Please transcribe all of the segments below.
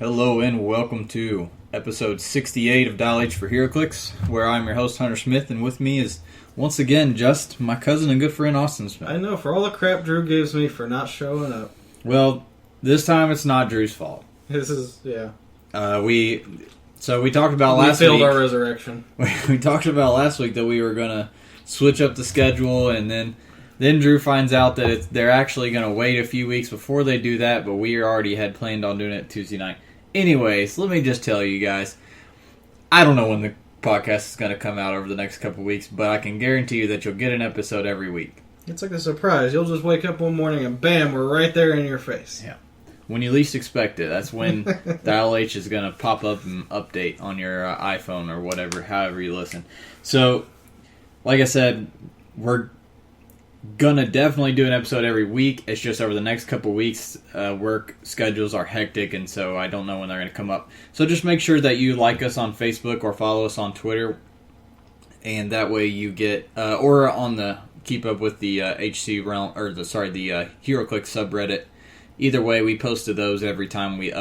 Hello and welcome to episode 68 of Dial H for Heroclix, where I'm your host Hunter Smith, and with me is once again just my cousin and good friend Austin Smith. I know, for all the crap Drew gives me for not showing up. Well, this time it's not Drew's fault. This is, yeah. We talked about last week. We failed our resurrection. We talked about last week that we were going to switch up the schedule, and then Drew finds out that they're actually going to wait a few weeks before they do that, but we already had planned on doing it Tuesday night. Anyways, let me just tell you guys, I don't know when the podcast is going to come out over the next couple weeks, but I can guarantee you that you'll get an episode every week. It's like a surprise. You'll just wake up one morning and bam, we're right there in your face. Yeah. When you least expect it, that's when Dial H is going to pop up and update on your iPhone or whatever, however you listen. So, like I said, we're gonna definitely do an episode every week. It's just over the next couple weeks, work schedules are hectic, and so I don't know when they're going to come up. So just make sure that you like us on Facebook or follow us on Twitter, and that way you get or on the keep up with the HC realm or the Heroclix subreddit. Either way, we post to those every time we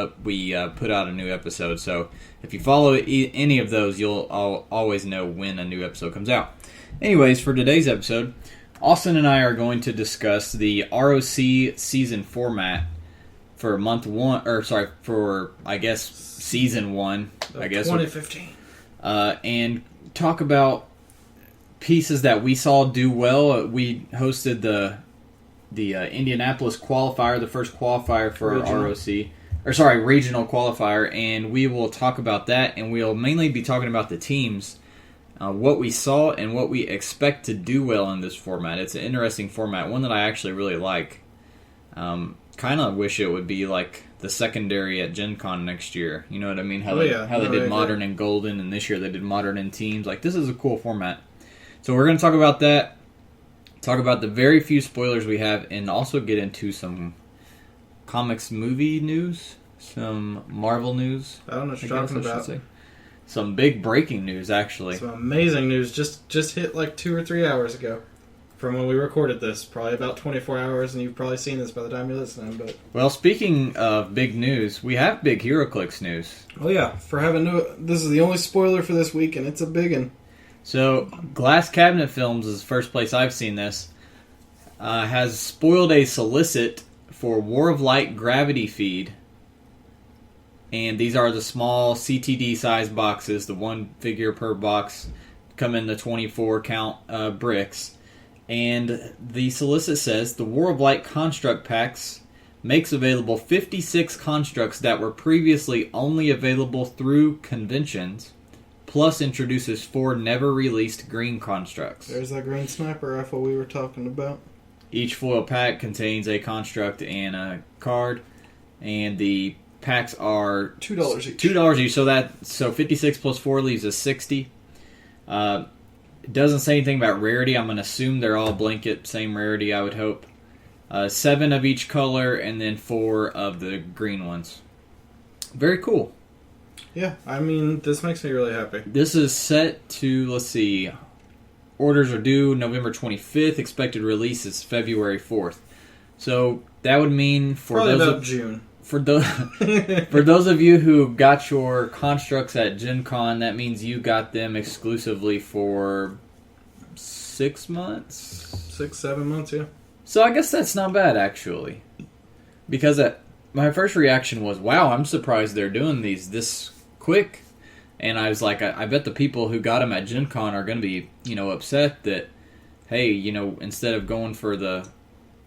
put out a new episode. So if you follow any of those, you'll always know when a new episode comes out. Anyways, for today's episode, Austin and I are going to discuss the ROC season format for season 1, I guess 2015. And talk about pieces that we saw do well. We hosted the Indianapolis qualifier, the first qualifier for regional qualifier, and we will talk about that, and we'll mainly be talking about the teams. What we saw and what we expect to do well in this format. It's an interesting format, one that I actually really like. Kind of wish it would be like the secondary at Gen Con next year. You know what I mean? How they did Modern and Golden, and this year they did Modern and Teams. Like, this is a cool format. So we're going to talk about that, talk about the very few spoilers we have, and also get into some comics movie news, some Marvel news. I don't know what you're talking about. Some big breaking news, actually. Some amazing news just hit like 2 or 3 hours ago from when we recorded this. Probably about 24 hours, and you've probably seen this by the time you're listening. But well, speaking of big news, we have big Heroclix news. Oh yeah, this is the only spoiler for this week, and it's a big one. So, Glass Cabinet Films is the first place I've seen this. Has spoiled a solicit for War of Light Gravity Feed. And these are the small CTD size boxes, the one figure per box, come in the 24 count bricks. And the solicit says the War of Light construct packs makes available 56 constructs that were previously only available through conventions, plus introduces 4 never released green constructs. There's that green sniper rifle we were talking about. Each foil pack contains a construct and a card, and the packs are $2 each. $2 each, so 56 plus 4 leaves us 60. It doesn't say anything about rarity. I'm going to assume they're all blanket, same rarity, I would hope. 7 of each color, and then 4 of the green ones. Very cool. Yeah, I mean, this makes me really happy. This is set to, let's see, orders are due November 25th. Expected release is February 4th. So that would mean probably about June. For those of you who got your constructs at Gen Con, that means you got them exclusively for 6 months? 6, 7 months, yeah. So I guess that's not bad, actually. Because my first reaction was, wow, I'm surprised they're doing these this quick. And I was like, I bet the people who got them at Gen Con are going to be, upset that, hey, instead of going for the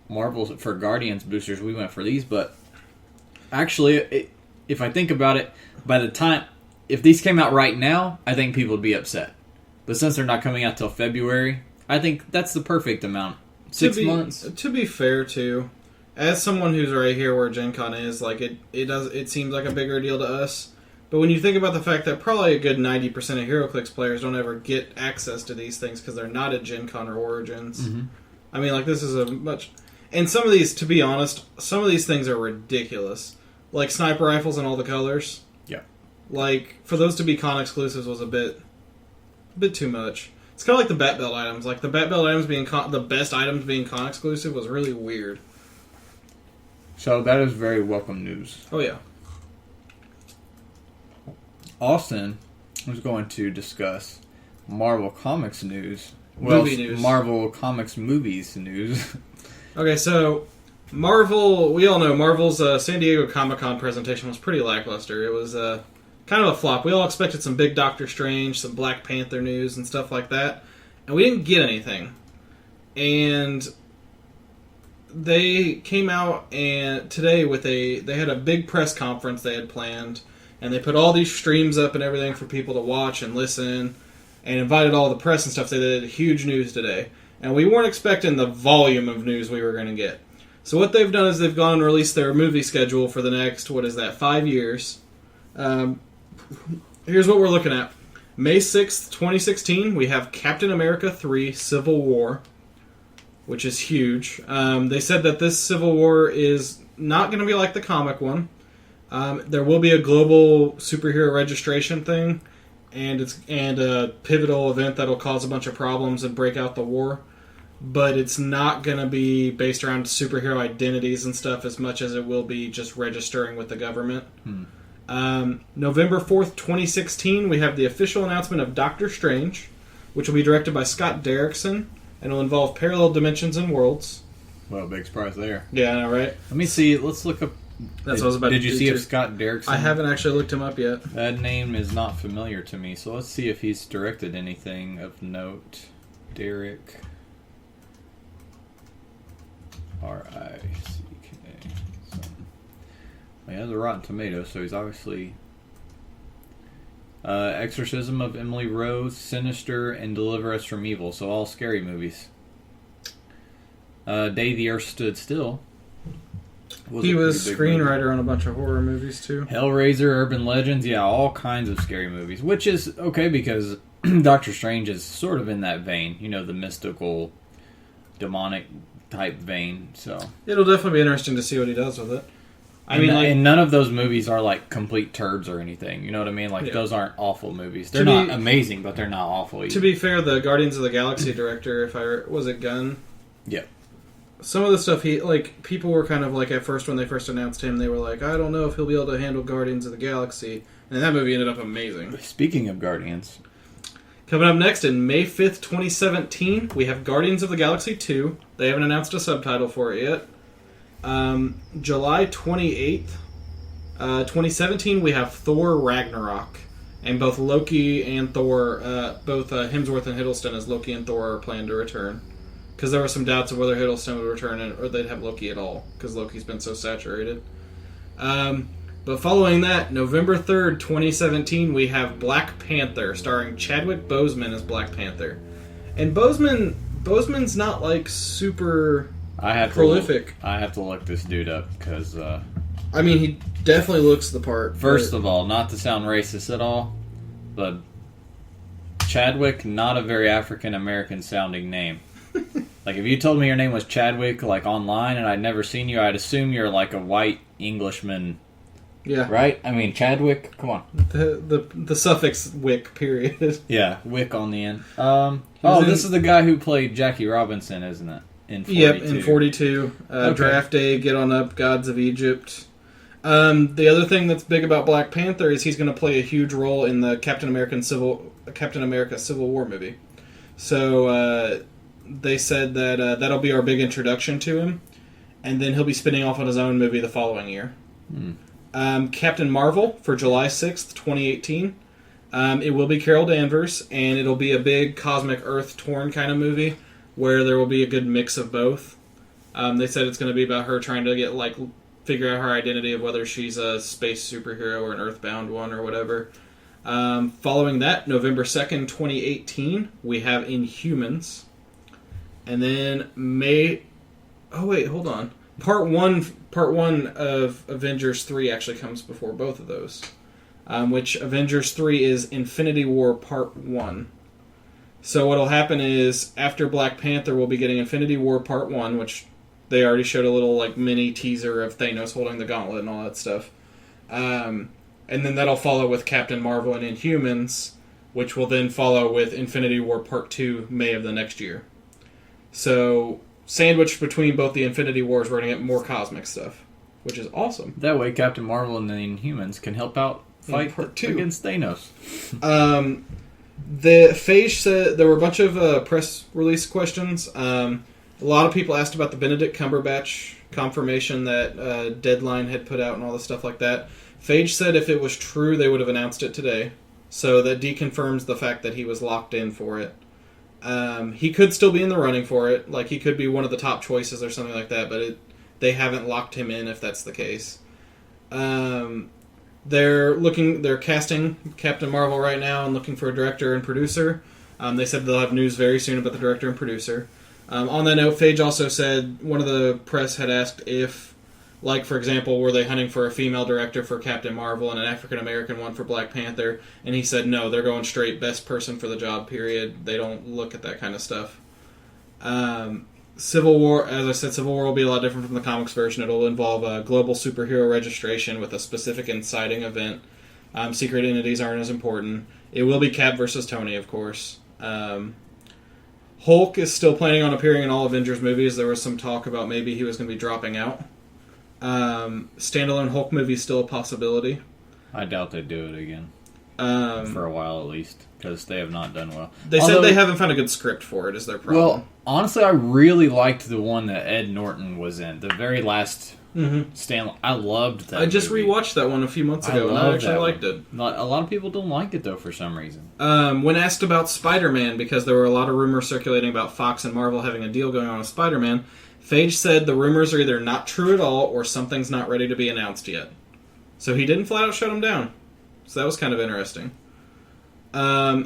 Marvels for Guardians boosters, we went for these, but actually, if I think about it, by the time, if these came out right now, I think people would be upset. But since they're not coming out till February, I think that's the perfect amount. 6 months. To be fair, too, as someone who's right here where Gen Con is, like it seems like a bigger deal to us. But when you think about the fact that probably a good 90% of Heroclix players don't ever get access to these things because they're not at Gen Con or Origins. Mm-hmm. I mean, like, this is a much... And some of these, to be honest, some of these things are ridiculous. Like sniper rifles in all the colors. Yeah. Like, for those to be con exclusives was a bit too much. It's kind of like the Bat Belt items. Like, the Bat Belt items being the best items being con exclusive was really weird. So that is very welcome news. Oh, yeah. Austin was going to discuss Marvel Comics news. Well, Movie news. Marvel Comics movies news. Okay, so Marvel, we all know Marvel's San Diego Comic-Con presentation was pretty lackluster. It was kind of a flop. We all expected some big Doctor Strange, some Black Panther news and stuff like that, and we didn't get anything. And they came out and today with they had a big press conference they had planned, and they put all these streams up and everything for people to watch and listen, and invited all the press and stuff. They did huge news today, and we weren't expecting the volume of news we were going to get. So what they've done is they've gone and released their movie schedule for the next 5 years. Here's what we're looking at. May 6th, 2016, we have Captain America 3 Civil War, which is huge. They said that this Civil War is not going to be like the comic one. There will be a global superhero registration thing, and a pivotal event that'll cause a bunch of problems and break out the war. But it's not going to be based around superhero identities and stuff as much as it will be just registering with the government. November 4th, 2016, we have the official announcement of Doctor Strange, which will be directed by Scott Derrickson, and will involve parallel dimensions and worlds. Well, big surprise there. Yeah, I know, right? Let me see. Let's look up. That's what I was about to do. Did you see too. if Scott Derrickson? I haven't actually looked him up yet. That name is not familiar to me, so let's see if he's directed anything of note. Derrick. R-I-C-K. He has a Rotten Tomatoes, so he's obviously... Exorcism of Emily Rose, Sinister, and Deliver Us from Evil. So all scary movies. Day the Earth Stood Still. He was screenwriter on a bunch of horror movies, too. Hellraiser, Urban Legends, yeah, all kinds of scary movies. Which is okay because Doctor Strange is sort of in that vein. You know, the mystical, demonic type vein. So it'll definitely be interesting to see what he does with it. And none of those movies are like complete turds or anything. You know what I mean? Like those aren't awful movies. They're not amazing, but they're not awful either. To be fair, the Guardians of the Galaxy director, was it Gunn? Yeah. Some of the stuff people were kind of like at first when they first announced him, they were like, I don't know if he'll be able to handle Guardians of the Galaxy, and that movie ended up amazing. Speaking of Guardians. Coming up next, in May 5th, 2017, we have Guardians of the Galaxy 2. They haven't announced a subtitle for it yet. July 28th, 2017, we have Thor Ragnarok. And both Loki and Thor, both Hemsworth and Hiddleston as Loki and Thor are planned to return. Because there were some doubts of whether Hiddleston would return or they'd have Loki at all, because Loki's been so saturated. But following that, November 3rd, 2017, we have Black Panther, starring Chadwick Boseman as Black Panther. And Boseman's not, like, super prolific. I have to look this dude up, because... I mean, he definitely looks the part. First of all, not to sound racist at all, but Chadwick, not a very African-American sounding name. Like, if you told me your name was Chadwick, like, online, and I'd never seen you, I'd assume you're, like, a white Englishman... Yeah. Right? I mean, Chadwick, come on. The suffix wick, period. Yeah, wick on the end. This is the guy who played Jackie Robinson, isn't it? In 42. Yep, in 42. Okay. Draft Day, Get On Up, Gods of Egypt. The other thing that's big about Black Panther is he's going to play a huge role in the Captain America Civil War movie. So they said that that'll be our big introduction to him, and then he'll be spinning off on his own movie the following year. Captain Marvel for July 6th, 2018. It will be Carol Danvers, and it'll be a big cosmic Earth-torn kind of movie where there will be a good mix of both. They said it's going to be about her trying to figure out her identity of whether she's a space superhero or an Earthbound one or whatever. Following that, November 2nd, 2018, we have Inhumans. And then hold on. Part one of Avengers 3 actually comes before both of those. Which Avengers 3 is Infinity War Part 1. So what'll happen is, after Black Panther, we'll be getting Infinity War Part 1, which they already showed a little mini teaser of Thanos holding the gauntlet and all that stuff. And then that'll follow with Captain Marvel and Inhumans, which will then follow with Infinity War Part 2, May of the next year. So... sandwiched between both the Infinity Wars, we're going to get more cosmic stuff, which is awesome. That way, Captain Marvel and the Inhumans can help out fight Part 2 against Thanos. The Phage said there were a bunch of press release questions. A lot of people asked about the Benedict Cumberbatch confirmation that Deadline had put out and all the stuff like that. Phage said if it was true, they would have announced it today. So that deconfirms the fact that he was locked in for it. He could still be in the running for it. Like, he could be one of the top choices or something like that, but they haven't locked him in if that's the case. They're casting Captain Marvel right now and looking for a director and producer. They said they'll have news very soon about the director and producer. On that note, Phage also said one of the press had asked if, like, for example, were they hunting for a female director for Captain Marvel and an African-American one for Black Panther? And he said no, they're going straight best person for the job, period. They don't look at that kind of stuff. Civil War, as I said, Civil War will be a lot different from the comics version. It'll involve a global superhero registration with a specific inciting event. Secret entities aren't as important. It will be Cap versus Tony, of course. Hulk is still planning on appearing in all Avengers movies. There was some talk about maybe he was going to be dropping out. Standalone Hulk movie is still a possibility. I doubt they do it again. For a while at least, because they have not done well. They said they haven't found a good script for it, is their problem. Well, honestly, I really liked the one that Ed Norton was in. The very last Stan. I loved that. I just movie. rewatched that one a few months ago, and I actually liked it. A lot of people don't like it, though, for some reason. When asked about Spider-Man, because there were a lot of rumors circulating about Fox and Marvel having a deal going on with Spider-Man, Phage said the rumors are either not true at all or something's not ready to be announced yet. So he didn't flat out shut them down. So that was kind of interesting.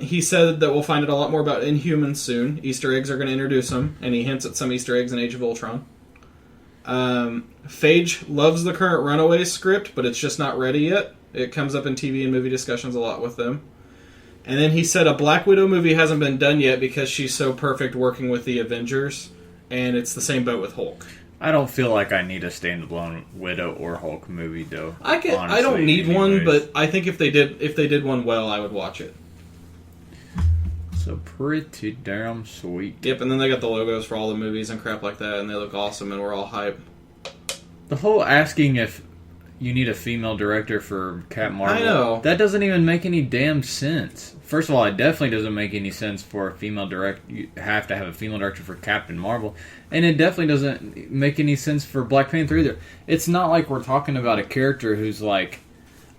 He said that we'll find out a lot more about Inhumans soon. Easter eggs are going to introduce them, and he hints at some Easter eggs in Age of Ultron. Phage loves the current Runaways script, but it's just not ready yet. It comes up in TV and movie discussions a lot with them. And then he said a Black Widow movie hasn't been done yet because she's so perfect working with the Avengers, and it's the same boat with Hulk. I don't feel like I need a standalone Widow or Hulk movie, though. I don't need one, but I think if they did one well, I would watch it. So pretty damn sweet. Yep, and then they got the logos for all the movies and crap like that, and they look awesome, and we're all hype. The whole asking if you need a female director for Captain Marvel, I know. That doesn't even make any damn sense. First of all, it definitely doesn't make any sense for a female director. You have to have a female director for Captain Marvel, and it definitely doesn't make any sense for Black Panther either. It's not like we're talking about a character who's like,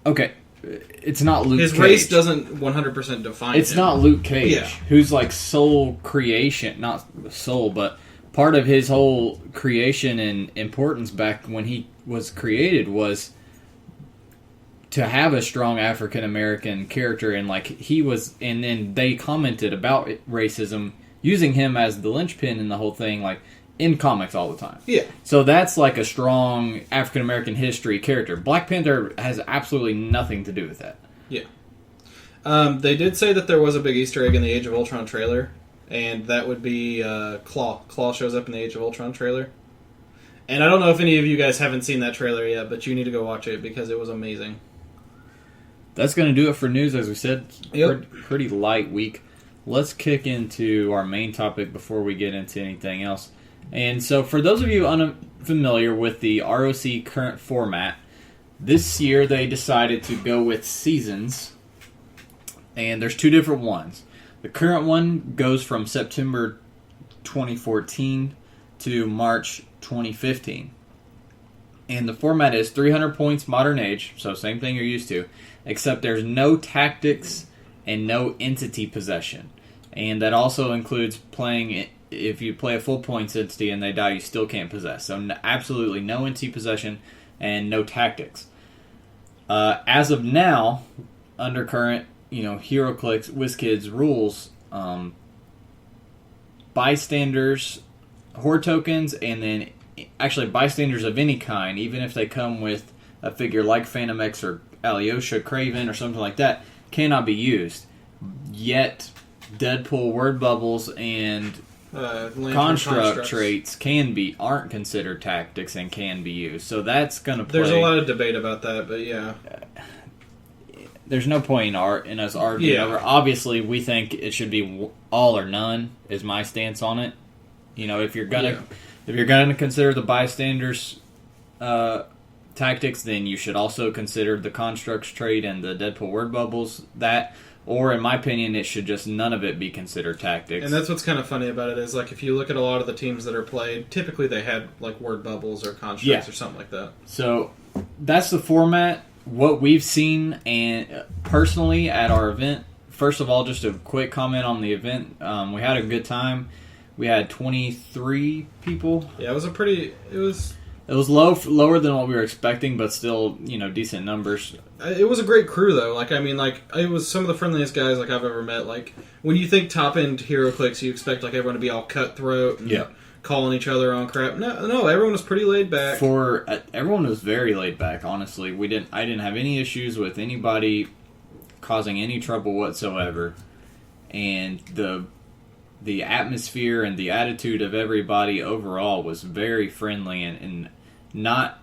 okay, it's not Luke Cage. His race doesn't 100% define It's him. not Luke Cage, Yeah. who's like soul creation, not soul, but part of his whole creation and importance back when he was created was to have a strong African American character, and like he was, and then they commented about racism using him as the linchpin in the whole thing, like in comics all the time. Yeah. So that's like a strong African American history character. Black Panther has absolutely nothing to do with that. Yeah. They did say that there was a big Easter egg in the Age of Ultron trailer, and that would be Claw. Claw shows up in the Age of Ultron trailer. And I don't know if any of you guys haven't seen that trailer yet, but you need to go watch it because it was amazing. That's going to do it for news, as we said. Yep. Pretty light week. Let's kick into our main topic before we get into anything else. And so, for those of you unfamiliar with the ROC current format, this year they decided to go with seasons. And there's two different ones. The current one goes from September 2014 to March 2015. And the format is 300 points modern age, so same thing you're used to, except there's no tactics and no entity possession. And that also includes playing, if you play a full points entity and they die, you still can't possess. So absolutely no entity possession and no tactics. As of now, under current, Heroclix, WizKids rules, bystanders, horde tokens, and then actually bystanders of any kind, even if they come with a figure like Phantom X or Alyosha, Kraven, or something like that, cannot be used. Yet, Deadpool word bubbles and construct traits aren't considered tactics and can be used. So that's going to play. There's a lot of debate about that, but yeah. There's no point in us arguing over. Obviously, we think it should be all or none. Is my stance on it. If you're gonna consider the bystanders tactics, then you should also consider the constructs trait and the Deadpool word bubbles that. Or, in my opinion, it should just none of it be considered tactics. And that's what's kind of funny about it is, like, if you look at a lot of the teams that are played, typically they had, like, word bubbles or constructs or something like that. So, that's the format. What we've seen, and personally, at our event, first of all, just a quick comment on the event. We had a good time. We had 23 people. Yeah, it was a pretty... It was lower than what we were expecting, but still, decent numbers. It was a great crew, though. Like, I mean, like, it was some of the friendliest guys, like, I've ever met. Like, when you think top-end Heroclix, you expect, like, everyone to be all cutthroat and calling each other on crap. No, everyone was pretty laid back. Everyone was very laid back, honestly. I didn't have any issues with anybody causing any trouble whatsoever. And the atmosphere and the attitude of everybody overall was very friendly and not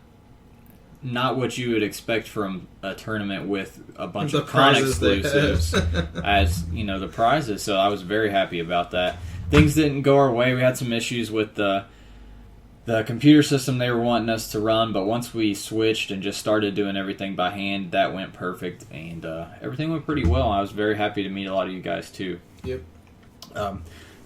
what you would expect from a tournament with a bunch of con exclusives as the prizes. So I was very happy about that. Things didn't go our way. We had some issues with the computer system they were wanting us to run, but once we switched and just started doing everything by hand, that went perfect, and everything went pretty well. I was very happy to meet a lot of you guys too. Yep.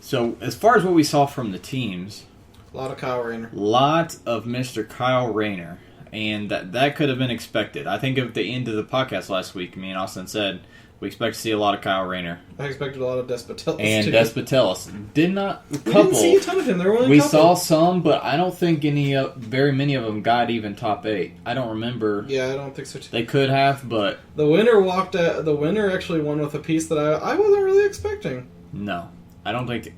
So, as far as what we saw from the teams... A lot of Kyle Rayner. Lot of Mr. Kyle Rayner. And that could have been expected. I think at the end of the podcast last week, me and Austin said we expect to see a lot of Kyle Rayner. I expected a lot of Despotellis, and too. Despotellis. Did not... We didn't see a ton of him. There were only a We couple. saw some, but I don't think very many of them got even top 8. I don't remember. Yeah, I don't think so, too. They could have, but... The winner actually won with a piece that I wasn't really expecting. No. I don't think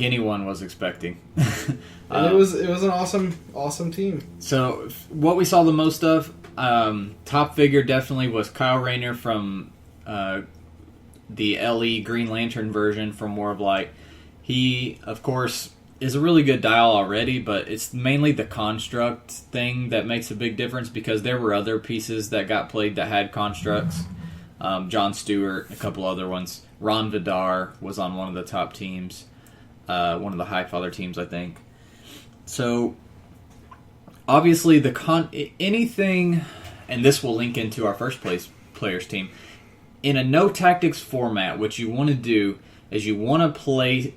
anyone was expecting. And it was an awesome team. So what we saw the most of, top figure definitely was Kyle Rayner from the LE Green Lantern version. From more of like, he of course is a really good dial already, but it's mainly the construct thing that makes a big difference because there were other pieces that got played that had constructs. John Stewart, a couple other ones. Ron Vidar was on one of the top teams, one of the Highfather teams, I think. So, obviously, anything, and this will link into our first place players team, in a no tactics format, what you want to do is you want to play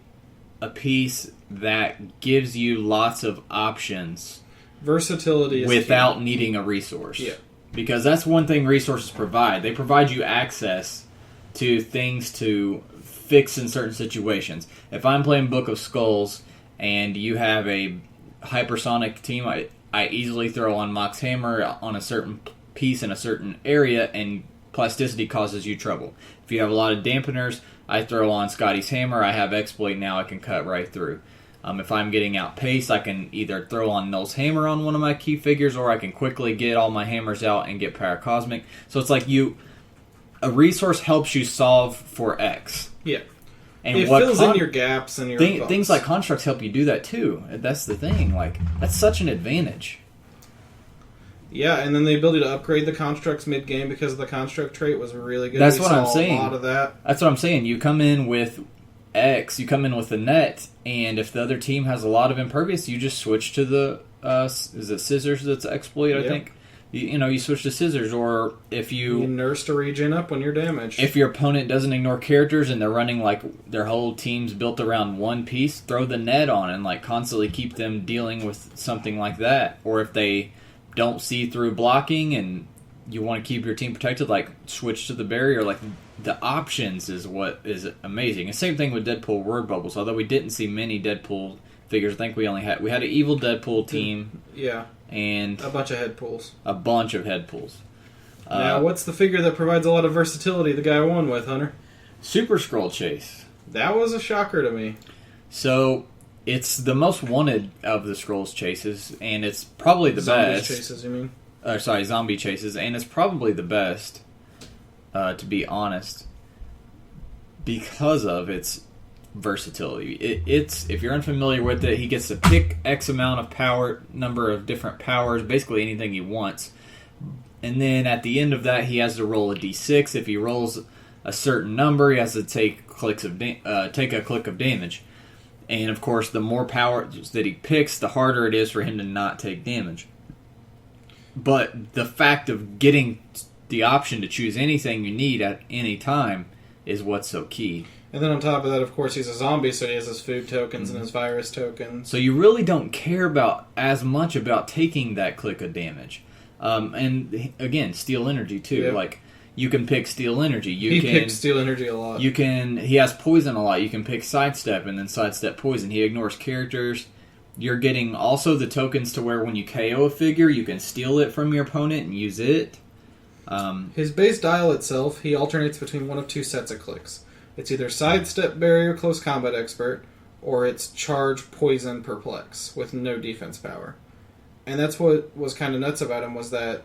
a piece that gives you lots of options. Versatility is without key. Needing a resource. Yeah. Because that's one thing resources provide. They provide you access to things to fix in certain situations. If I'm playing Book of Skulls and you have a hypersonic team, I easily throw on Mox Hammer on a certain piece in a certain area, and plasticity causes you trouble. If you have a lot of dampeners, I throw on Scotty's Hammer. I have Exploit now. I can cut right through. If I'm getting outpaced, I can either throw on Null's Hammer on one of my key figures, or I can quickly get all my hammers out and get Paracosmic. So it's like a resource helps you solve for X. Yeah. And it fills in your gaps and your things like constructs help you do that too. That's the thing. Like, that's such an advantage. Yeah, and then the ability to upgrade the constructs mid-game because of the construct trait was really good. That's what I'm saying. A lot of that. That's what I'm saying. You come in with X, you come in with the net, and if the other team has a lot of impervious, you just switch to the is it Scissors that's Exploit, I think. You switch to Scissors, or if you nurse to regen up when you're damaged. If your opponent doesn't ignore characters and they're running like their whole team's built around one piece, throw the net on and like constantly keep them dealing with something like that. Or if they don't see through blocking and you want to keep your team protected, like switch to the barrier. Like, the options is what is amazing. And same thing with Deadpool word bubbles. Although we didn't see many Deadpool figures, I think we had an evil Deadpool team. Yeah. And a bunch of head pulls. A bunch of head pulls. Now, what's the figure that provides a lot of versatility the guy won with, Hunter? Super Scroll Chase. That was a shocker to me. So, it's the most wanted of the Scrolls Chases, and it's probably the best. Zombie Chases, you mean? Zombie Chases, and it's probably the best, to be honest, because of its versatility. It's if you're unfamiliar with it, he gets to pick X amount of power, number of different powers, basically anything he wants. And then at the end of that, he has to roll a d6. If he rolls a certain number, he has to take a click of damage. And of course, the more power that he picks, the harder it is for him to not take damage. But the fact of getting the option to choose anything you need at any time is what's so key. And then on top of that, of course, he's a zombie, so he has his food tokens and his virus tokens. So you really don't care as much about taking that click of damage. And again, steal energy too. Yep. Like you can pick steal energy. He picks steal energy a lot. He has poison a lot. You can pick sidestep and then sidestep poison. He ignores characters. You're getting also the tokens to where when you KO a figure, you can steal it from your opponent and use it. His base dial itself, he alternates between one of two sets of clicks. It's either sidestep, barrier, close combat expert, or it's charge, poison, perplex with no defense power. And that's what was kind of nuts about him, was that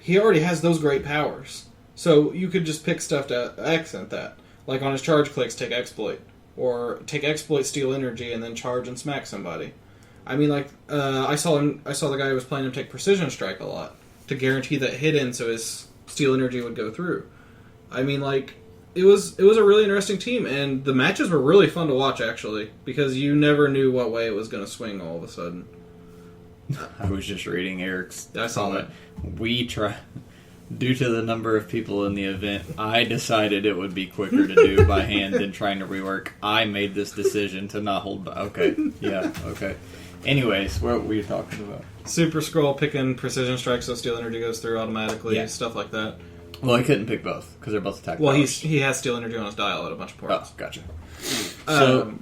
he already has those great powers. So you could just pick stuff to accent that. Like on his charge clicks, take exploit. Or take exploit, steal energy, and then charge and smack somebody. I mean, like, I saw the guy who was playing him take precision strike a lot to guarantee that hit in so his steal energy would go through. I mean, like, it was a really interesting team, and the matches were really fun to watch, actually, because you never knew what way it was going to swing all of a sudden. I was just reading Eric's I saw comment. Due to the number of people in the event, I decided it would be quicker to do by hand than trying to rework. I made this decision to not hold back. Okay, yeah, okay. Anyways, what were you talking about? Super Scroll picking precision strike so steal energy goes through automatically, stuff like that. Well, I couldn't pick both because they're both attack. Well, powers. he has steal energy on his dial at a bunch of parts. Oh, gotcha. So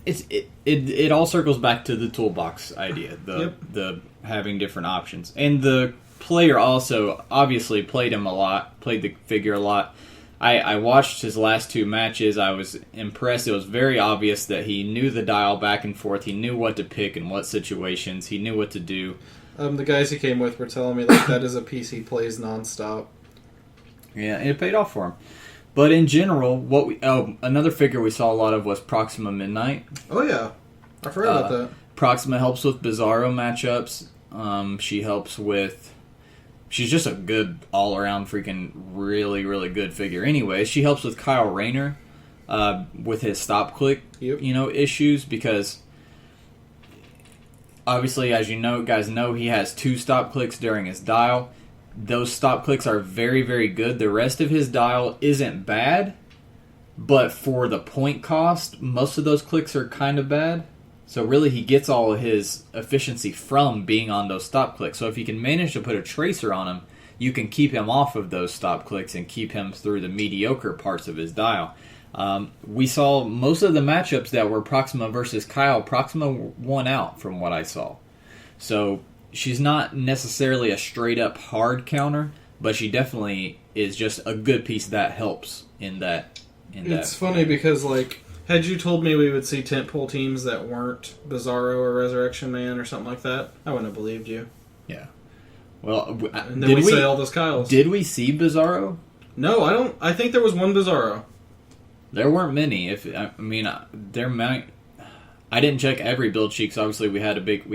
it all circles back to the toolbox idea, the having different options, and the player also obviously played the figure a lot. I watched his last two matches. I was impressed. It was very obvious that he knew the dial back and forth. He knew what to pick in what situations. He knew what to do. The guys he came with were telling me that is a piece he plays nonstop. Yeah, and it paid off for him. But in general, another figure we saw a lot of was Proxima Midnight. Oh yeah, I forgot about that. Proxima helps with Bizarro matchups. She helps with. She's just a good all-around freaking really, really good figure. Anyway, she helps with Kyle Rayner with his stop-click issues because obviously, as guys know, he has 2 stop-clicks during his dial. Those stop-clicks are very, very good. The rest of his dial isn't bad, but for the point cost, most of those clicks are kind of bad. So really, he gets all of his efficiency from being on those stop clicks. So if you can manage to put a tracer on him, you can keep him off of those stop clicks and keep him through the mediocre parts of his dial. We saw most of the matchups that were Proxima versus Kyle. Proxima won out from what I saw. So she's not necessarily a straight-up hard counter, but she definitely is just a good piece that helps in that. It's funny because, like, had you told me we would see tentpole teams that weren't Bizarro or Resurrection Man or something like that, I wouldn't have believed you. Yeah. Well, and then we say all those Kyles. Did we see Bizarro? No, I don't. I think there was one Bizarro. There weren't many. There might. I didn't check every build sheet. 'Cause obviously, we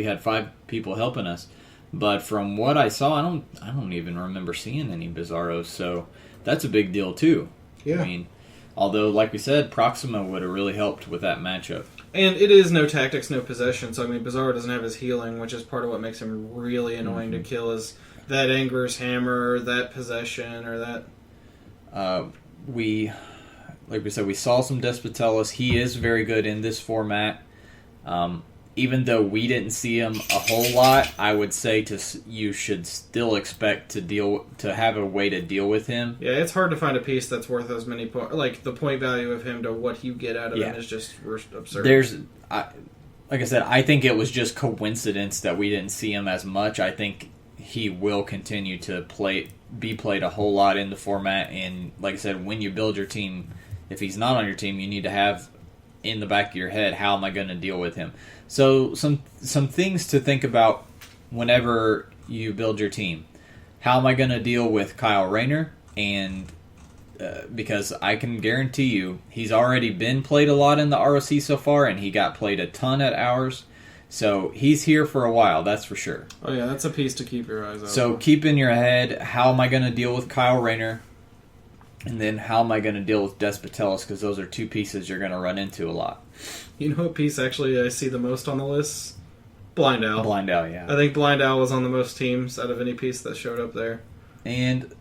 had 5 people helping us. But from what I saw, I don't even remember seeing any Bizarros. So that's a big deal too. Yeah. I mean, although, like we said, Proxima would have really helped with that matchup. And it is no tactics, no possession. So, I mean, Bizarro doesn't have his healing, which is part of what makes him really annoying to kill, is that Anger's Hammer, that possession, or that... Like we said, we saw some Despotellus. He is very good in this format. Even though we didn't see him a whole lot, I would say you should still expect to have a way to deal with him. Yeah, it's hard to find a piece that's worth as many points. Like, the point value of him to what you get out of him is just absurd. Like I said, I think it was just coincidence that we didn't see him as much. I think he will continue to be played a whole lot in the format. And like I said, when you build your team, if he's not on your team, you need to have in the back of your head, how am I going to deal with him? So some things to think about whenever you build your team. How am I going to deal with Kyle Rayner? And because I can guarantee you, he's already been played a lot in the ROC so far, and he got played a ton at ours. So he's here for a while, that's for sure. Oh yeah, that's a piece to keep your eyes out. So keep in your head, how am I going to deal with Kyle Rayner? And then how am I going to deal with Despotellus? Because those are 2 pieces you're going to run into a lot. You know what piece actually I see the most on the list? Blind Owl. Blind Owl, yeah. I think Blind Owl was on the most teams out of any piece that showed up there. And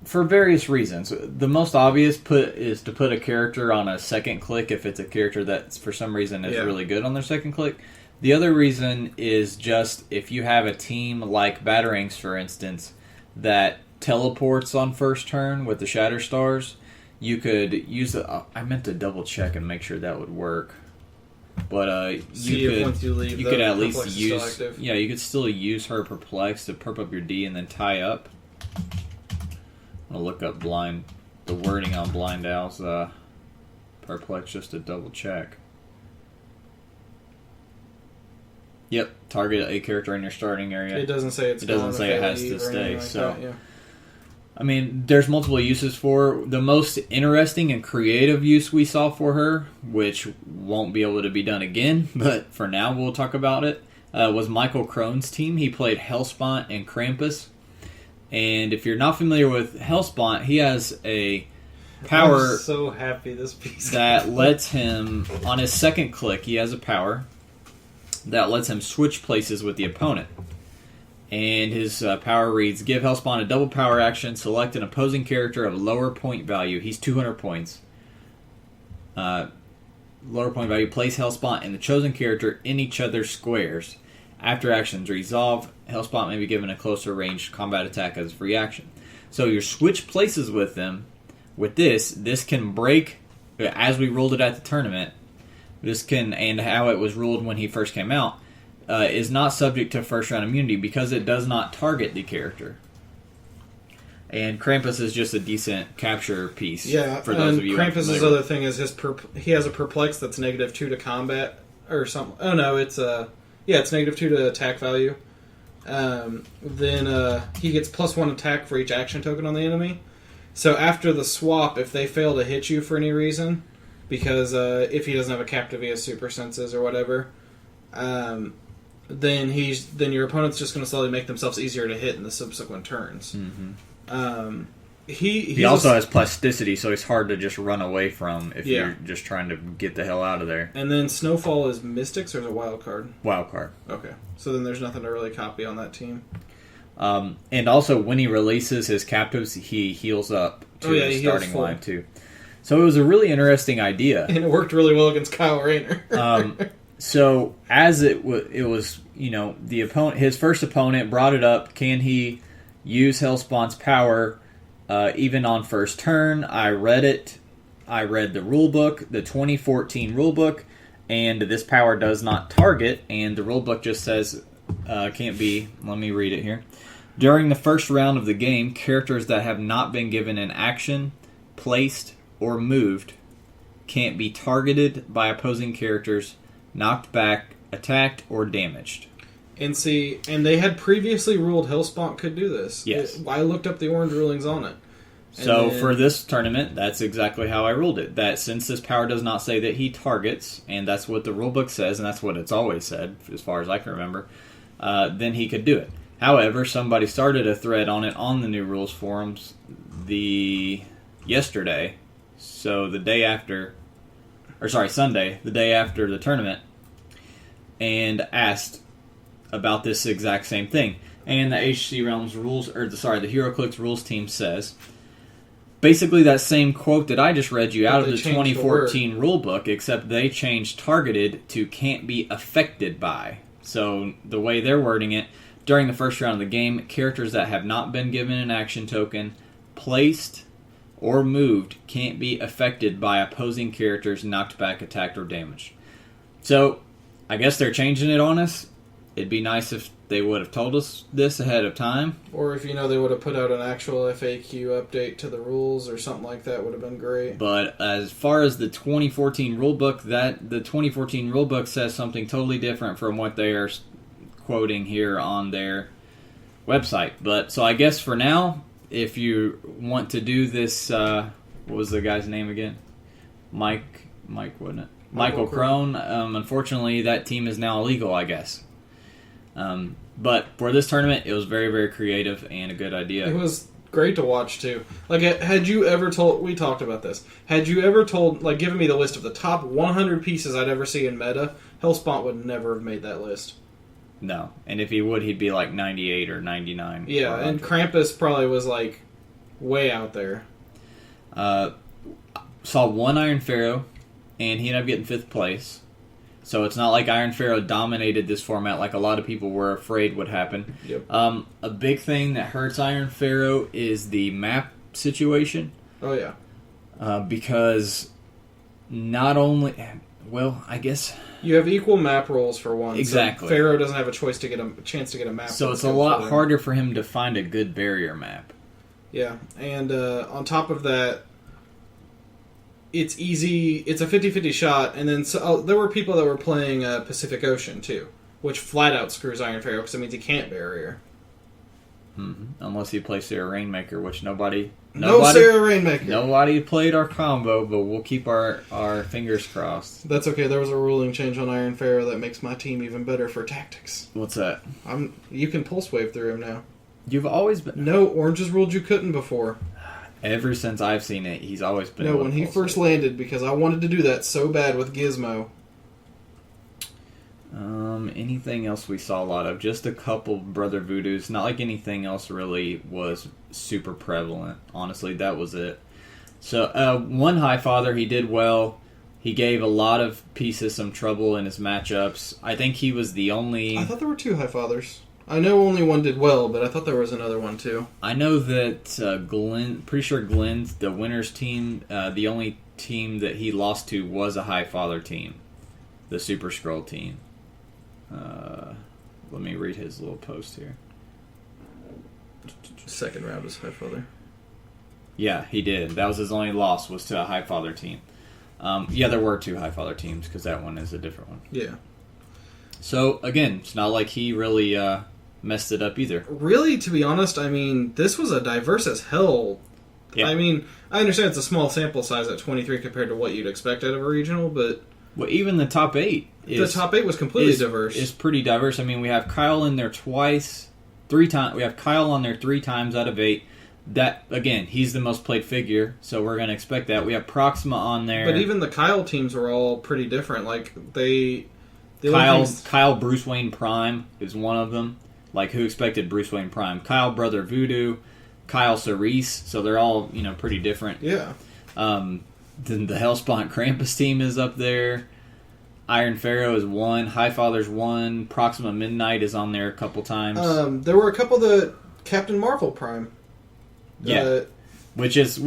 for various reasons. The most obvious is to put a character on a second click if it's a character that, for some reason, is really good on their second click. The other reason is just if you have a team like Batarangs, for instance, that teleports on first turn with the Shatter Stars, you could use the... I meant to double check and make sure that would work. But you could at least use... Yeah, you could still use her Perplex to perp up your D and then tie up. I'm going to look up the wording on Blind Owl's Perplex just to double check. Yep, target a character in your starting area. It doesn't say it's. It doesn't say it has to stay. Like so, yeah. I mean, there's multiple uses for the most interesting and creative use we saw for her, which won't be able to be done again. But for now, we'll talk about it. Was Michael Crone's team? He played Hellspawn and Krampus. And if you're not familiar with Hellspawn, he has a power. I'm so happy this piece that lets him on his second click. He has a power that lets him switch places with the opponent. And his power reads, give Hellspawn a double power action, select an opposing character of lower point value. He's 200 points. Lower point value, place Hellspawn and the chosen character in each other's squares. After actions resolve, Hellspawn may be given a closer range combat attack as a free action. So you switch places with them. With this can break, as we ruled it at the tournament, this can, and how it was ruled when he first came out, is not subject to first round immunity because it does not target the character. And Krampus is just a decent capture piece. Yeah, for those of you. Krampus's other thing is he has a Perplex that's -2 to combat or something. Oh no, it's it's -2 to attack value. Then he gets +1 attack for each action token on the enemy. So after the swap, if they fail to hit you for any reason, because if he doesn't have a captive, he has super senses or whatever, then your opponent's just going to slowly make themselves easier to hit in the subsequent turns. Mm-hmm. He also has plasticity, so he's hard to just run away from if you're just trying to get the hell out of there. And then Snowfall is Mystics or is it Wild Card? Wild Card. Okay, so then there's nothing to really copy on that team. And also, when he releases his captives, he heals up to the starting line too. So it was a really interesting idea, and it worked really well against Kyle Rayner. So as it was, the opponent, his first opponent brought it up. Can he use Hellspawn's power even on first turn? I read it. I read the rule book, the 2014 rule book, and this power does not target. And the rule book just says can't be. Let me read it here. During the first round of the game, characters that have not been given an action, placed, or moved can't be targeted by opposing characters, knocked back, attacked, or damaged. And they had previously ruled Hellspawn could do this. Yes. I looked up the orange rulings on it. So for this tournament, that's exactly how I ruled it. That since this power does not say that he targets, and that's what the rulebook says, and that's what it's always said, as far as I can remember, then he could do it. However, somebody started a thread on it on the New Rules forums yesterday, so Sunday, the day after the tournament, and asked about this exact same thing. And the HC Realms rules, the Heroclix rules team says basically that same quote that I just read you out of the 2014 rulebook, except they changed targeted to can't be affected by. So the way they're wording it, during the first round of the game, characters that have not been given an action token, placed, or moved can't be affected by opposing characters knocked back, attacked, or damaged. So, I guess they're changing it on us. It'd be nice if they would have told us this ahead of time. Or if, they would have put out an actual FAQ update to the rules or something like that would have been great. But as far as the 2014 rulebook, the 2014 rulebook says something totally different from what they are quoting here on their website. But so I guess for now, if you want to do this, what was the guy's name again? Mike, wasn't it? Michael Crone. Unfortunately, that team is now illegal, I guess. But for this tournament, it was very, very creative and a good idea. It was great to watch, too. Had you ever told... We talked about this. Had you ever given me the list of the top 100 pieces I'd ever see in meta, Hellspawn would never have made that list. No. And if he would, he'd be like 98 or 99. Yeah, and Krampus probably was like way out there. Saw one Iron Pharaoh, and he ended up getting 5th place. So it's not like Iron Pharaoh dominated this format like a lot of people were afraid would happen. Yep. A big thing that hurts Iron Pharaoh is the map situation. Oh, yeah. Because not only... Well, I guess... You have equal map rolls for one. Exactly. So Pharaoh doesn't have a chance to get a map. So it's a lot harder for him to find a good barrier map. Yeah, and on top of that, it's easy. It's a 50-50 shot, and then there were people that were playing Pacific Ocean too, which flat out screws Iron Pharaoh because it means he can't barrier. Mm-hmm. Unless you play Sarah Rainmaker, which nobody Sarah Rainmaker. Nobody played our combo, but we'll keep our fingers crossed. That's okay. There was a ruling change on Iron Pharaoh that makes my team even better for tactics. What's that? You can pulse wave through him now. You've always been... No, Orange has ruled you couldn't before. Ever since I've seen it, he's always been... No, when he first landed, because I wanted to do that so bad with Gizmo. Anything else we saw a lot of? Just a couple Brother Voodoos. Not like anything else really was super prevalent. Honestly, that was it. So, one Highfather, he did well. He gave a lot of pieces some trouble in his matchups. I think he was the only... I thought there were 2 Highfathers. I know only one did well, but I thought there was another one too. I know that pretty sure Glenn's, the winner's team, the only team that he lost to was a Highfather team. The Super Skrull team. Let me read his little post here. Second round was Highfather. Yeah, he did. That was his only loss, was to a Highfather team. Yeah, there were 2 Highfather teams, because that one is a different one. Yeah. So, again, it's not like he really messed it up either. Really, to be honest, I mean, this was a diverse as hell. Yeah. I mean, I understand it's a small sample size at 23 compared to what you'd expect out of a regional, but... Well, even the top 8 the top 8 was completely diverse. It's pretty diverse. I mean, we have Kyle in there 3 times. We have Kyle on there 3 times out of 8. That, again, he's the most played figure, so we're going to expect that. We have Proxima on there. But even the Kyle teams were all pretty different. Like, Kyle Bruce Wayne Prime is one of them. Like, who expected Bruce Wayne Prime? Kyle Brother Voodoo, Kyle Cerise, so they're all, pretty different. Yeah. Then the Hellspawn Krampus team is up there. Iron Pharaoh is 1. Highfather's 1. Proxima Midnight is on there a couple times. There were a couple that Captain Marvel Prime. Yeah. Which is,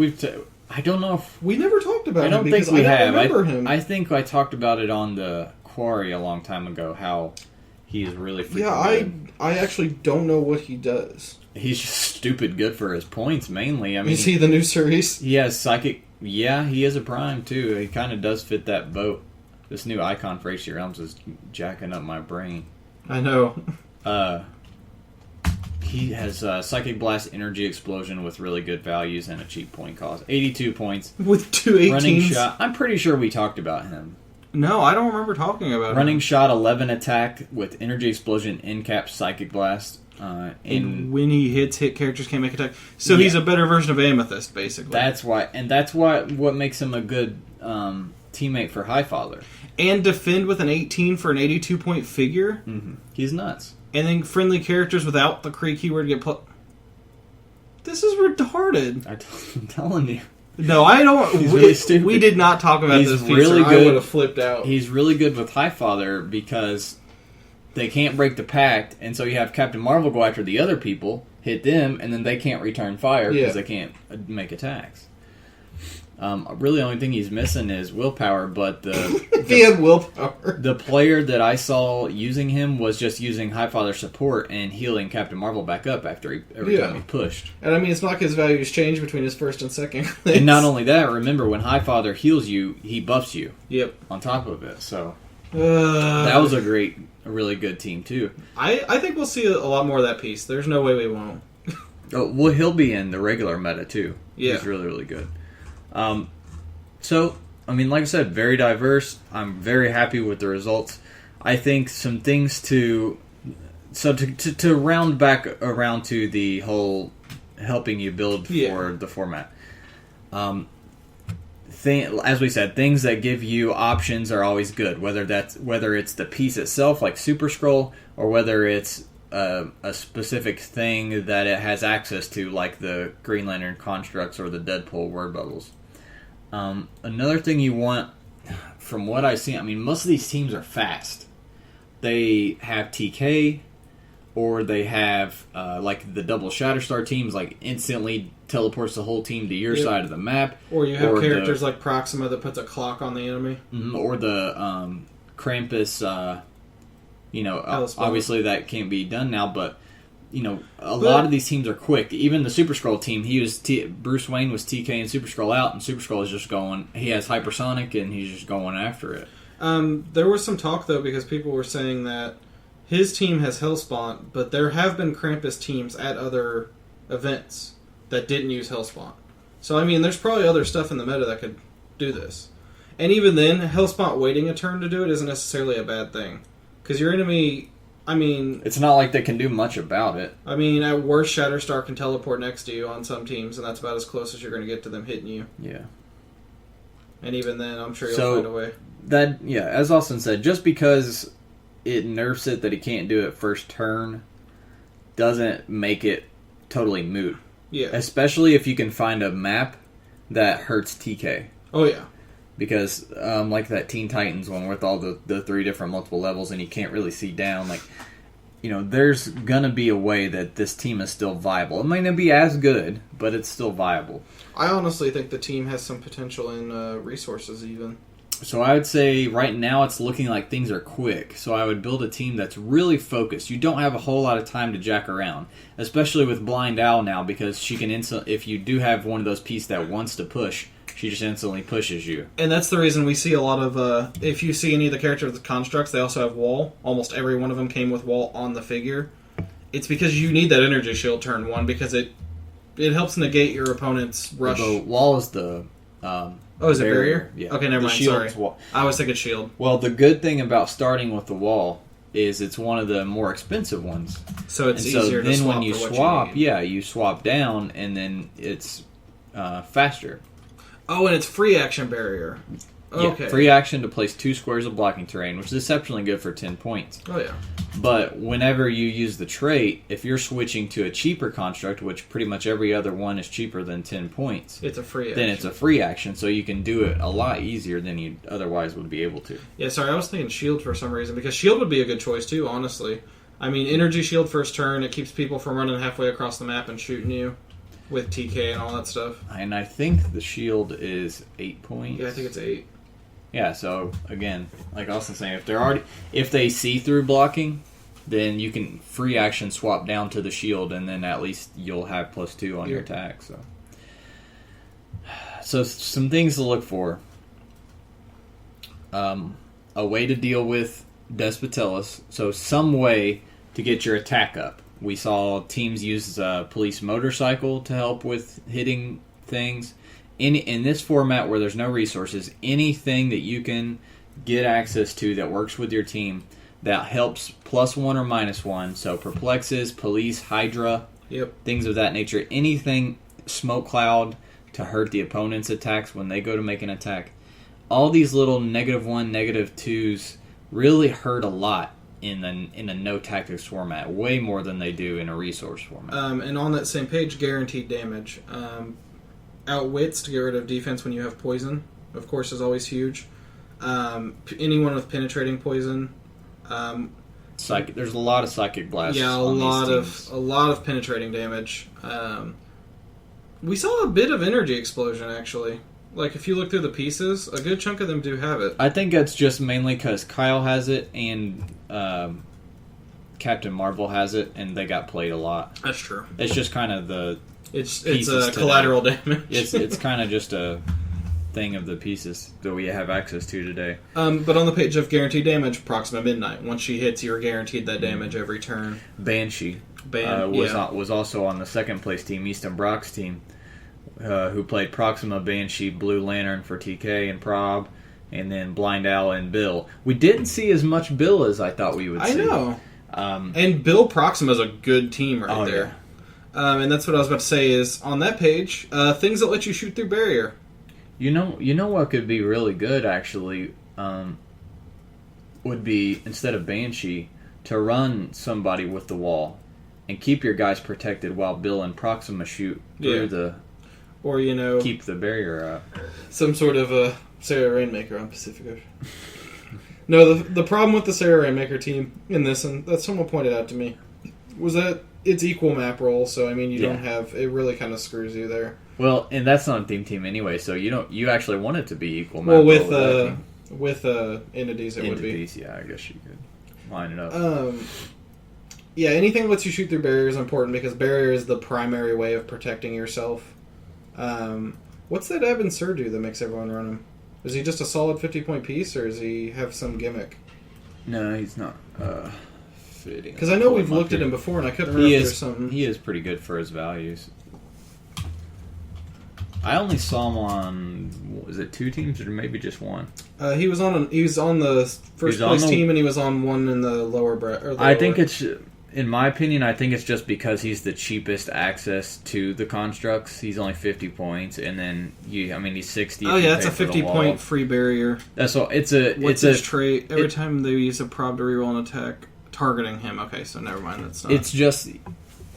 I don't know if... We never talked about him. I don't think we have. Remember him. I think I talked about it on the Quarry a long time ago, how he is really freaking good. I actually don't know what he does. He's just stupid good for his points, mainly. I mean, is he the new Cerise? He has Psychic... Yeah, he is a Prime, too. He kind of does fit that boat. This new icon for HC Realms is jacking up my brain. I know. He has Psychic Blast, Energy Explosion with really good values and a cheap point cost. 82 points. With 2 18s. Running Shot. I'm pretty sure we talked about him. No, I don't remember talking about him. Running Shot, 11 attack with Energy Explosion, Incap, Psychic Blast. And when he hit characters can't make attack. So he's a better version of Amethyst, basically. That's why. And that's what makes him a good teammate for Highfather. And defend with an 18 for an 82-point figure? Mm-hmm. He's nuts. And then friendly characters without the Kree keyword get put. This is retarded. I'm telling you. No, I don't. He's really stupid. We did not talk about this feature. Really good. I would have flipped out. He's really good with Highfather because they can't break the pact, and so you have Captain Marvel go after the other people, hit them, and then they can't return fire because they can't make attacks. Really, the only thing he's missing is willpower, but if he had willpower. The player that I saw using him was just using Highfather support and healing Captain Marvel back up after every time he pushed. And I mean, it's not like his values change between his first and second. And not only that, remember, when Highfather heals you, he buffs you. Yep. On top of it, so... that was a really good team, too. I think we'll see a lot more of that piece. There's no way we won't. Well, he'll be in the regular meta, too. Yeah. He's really, really good. So, I mean, like I said, very diverse. I'm very happy with the results. I think some things to round back around to the whole helping you build for the format. as we said, things that give you options are always good. Whether it's the piece itself, like Super Scroll, or whether it's a specific thing that it has access to, like the Green Lantern constructs or the Deadpool word bubbles. Another thing you want, from what I've seen, I mean, most of these teams are fast. They have TK, or they have, like the double Shatterstar teams, like instantly teleports the whole team to your side of the map. Or you have characters like Proxima that puts a clock on the enemy. Or the Krampus, obviously that can't be done now, but, a lot of these teams are quick. Even the Super Skrull team, Bruce Wayne was TK and Super Skrull out, and Super Skrull is just going, he has Hypersonic, and he's just going after it. There was some talk, though, because people were saying that his team has Hellspawn, but there have been Krampus teams at other events that didn't use Hellspawn. So, I mean, there's probably other stuff in the meta that could do this. And even then, Hellspawn waiting a turn to do it isn't necessarily a bad thing. Because your enemy, I mean... It's not like they can do much about it. I mean, at worst, Shatterstar can teleport next to you on some teams, and that's about as close as you're going to get to them hitting you. Yeah. And even then, I'm sure you'll find a way. As Austin said, just because it nerfs it that he can't do it first turn doesn't make it totally moot. Yeah. Especially if you can find a map that hurts TK. Oh, yeah. Because, like that Teen Titans one with all the 3 different multiple levels and you can't really see down, there's gonna be a way that this team is still viable. It might not be as good, but it's still viable. I honestly think the team has some potential in resources, even. So I would say right now it's looking like things are quick. So I would build a team that's really focused. You don't have a whole lot of time to jack around, especially with Blind Owl now, because she can if you do have one of those pieces that wants to push, she just instantly pushes you. And that's the reason we see a lot of, if you see any of the characters with constructs, they also have wall. Almost every one of them came with wall on the figure. It's because you need that energy shield turn 1, because it helps negate your opponent's rush. The wall is the... is it barrier? Yeah. Okay, never mind, sorry. Wall. I was thinking shield. Well, the good thing about starting with the wall is it's one of the more expensive ones. So it's easier to swap. Then when you swap, you swap down, and then it's faster. Oh, and it's free action barrier. Okay. Yeah, free action to place 2 squares of blocking terrain, which is exceptionally good for 10 points. Oh, yeah. But whenever you use the trait, if you're switching to a cheaper construct, which pretty much every other one is cheaper than 10 points, it's a free action. Then it's a free action, so you can do it a lot easier than you otherwise would be able to. Yeah, sorry, I was thinking shield for some reason, because shield would be a good choice too, honestly. I mean, energy shield first turn, it keeps people from running halfway across the map and shooting you with TK and all that stuff. And I think the shield is 8 points. Yeah, I think it's 8. Yeah, so again, like Austin's saying, if they see through blocking, then you can free action swap down to the shield, and then at least you'll have +2 on your attack. So some things to look for. A way to deal with Despotellus, so some way to get your attack up. We saw teams use police motorcycle to help with hitting things. In this format where there's no resources, anything that you can get access to that works with your team that helps +1 or -1, so perplexes, police, Hydra, things of that nature, anything smoke cloud to hurt the opponent's attacks when they go to make an attack. All these little -1, -2s really hurt a lot in a no tactics format, way more than they do in a resource format. And on that same page, guaranteed damage. Outwits to get rid of defense when you have poison, of course, is always huge. Anyone with penetrating poison. There's a lot of psychic blasts. Yeah, a lot of penetrating damage. We saw a bit of energy explosion actually. Like if you look through the pieces, a good chunk of them do have it. I think that's just mainly because Kyle has it and Captain Marvel has it, and they got played a lot. That's true. It's just kind of the it's a collateral damage. It's kind of just a thing of the pieces that we have access to today. But on the page of guaranteed damage, Proxima Midnight. Once she hits, you're guaranteed that damage every turn. Banshee was also on the second place team, Easton Brock's team, who played Proxima, Banshee, Blue Lantern for TK and Prob, and then Blind Owl and Bill. We didn't see as much Bill as I thought we would see. I know. And Bill Proxima is a good team right there. Yeah. And that's what I was about to say is, on that page, things that let you shoot through barrier. You know what could be really good actually would be, instead of Banshee, to run somebody with the wall and keep your guys protected while Bill and Proxima shoot through the... Or, keep the barrier up. Some sort of a Sarah Rainmaker on Pacific Ocean. No, the problem with the Sarah Rainmaker team in this, and that someone pointed out to me, was that it's equal map roll, so, I mean, you don't have... It really kind of screws you there. Well, and that's not a team anyway, so you actually want it to be equal map roll. Well, with entities, would be. Yeah, I guess you could line it up. Yeah, anything that lets you shoot through barrier is important because barrier is the primary way of protecting yourself. What's that Eben Sur do that makes everyone run him? Is he just a solid 50-point piece, or does he have some gimmick? No, he's not fitting. Because I know we've looked at him before, and I couldn't remember if there's something... He is pretty good for his values. I only saw him on... Was it 2 teams, or maybe just 1? He was on the first place team, and he was on one in the lower bracket. I think it's... In my opinion, I think it's just because he's the cheapest access to the constructs. He's only 50 points, and then he's 60. Oh yeah, that's a 50-point free barrier. That's all. What's his trait? Every time they use a prob to reroll an attack targeting him. Okay, so never mind. That's not. It's just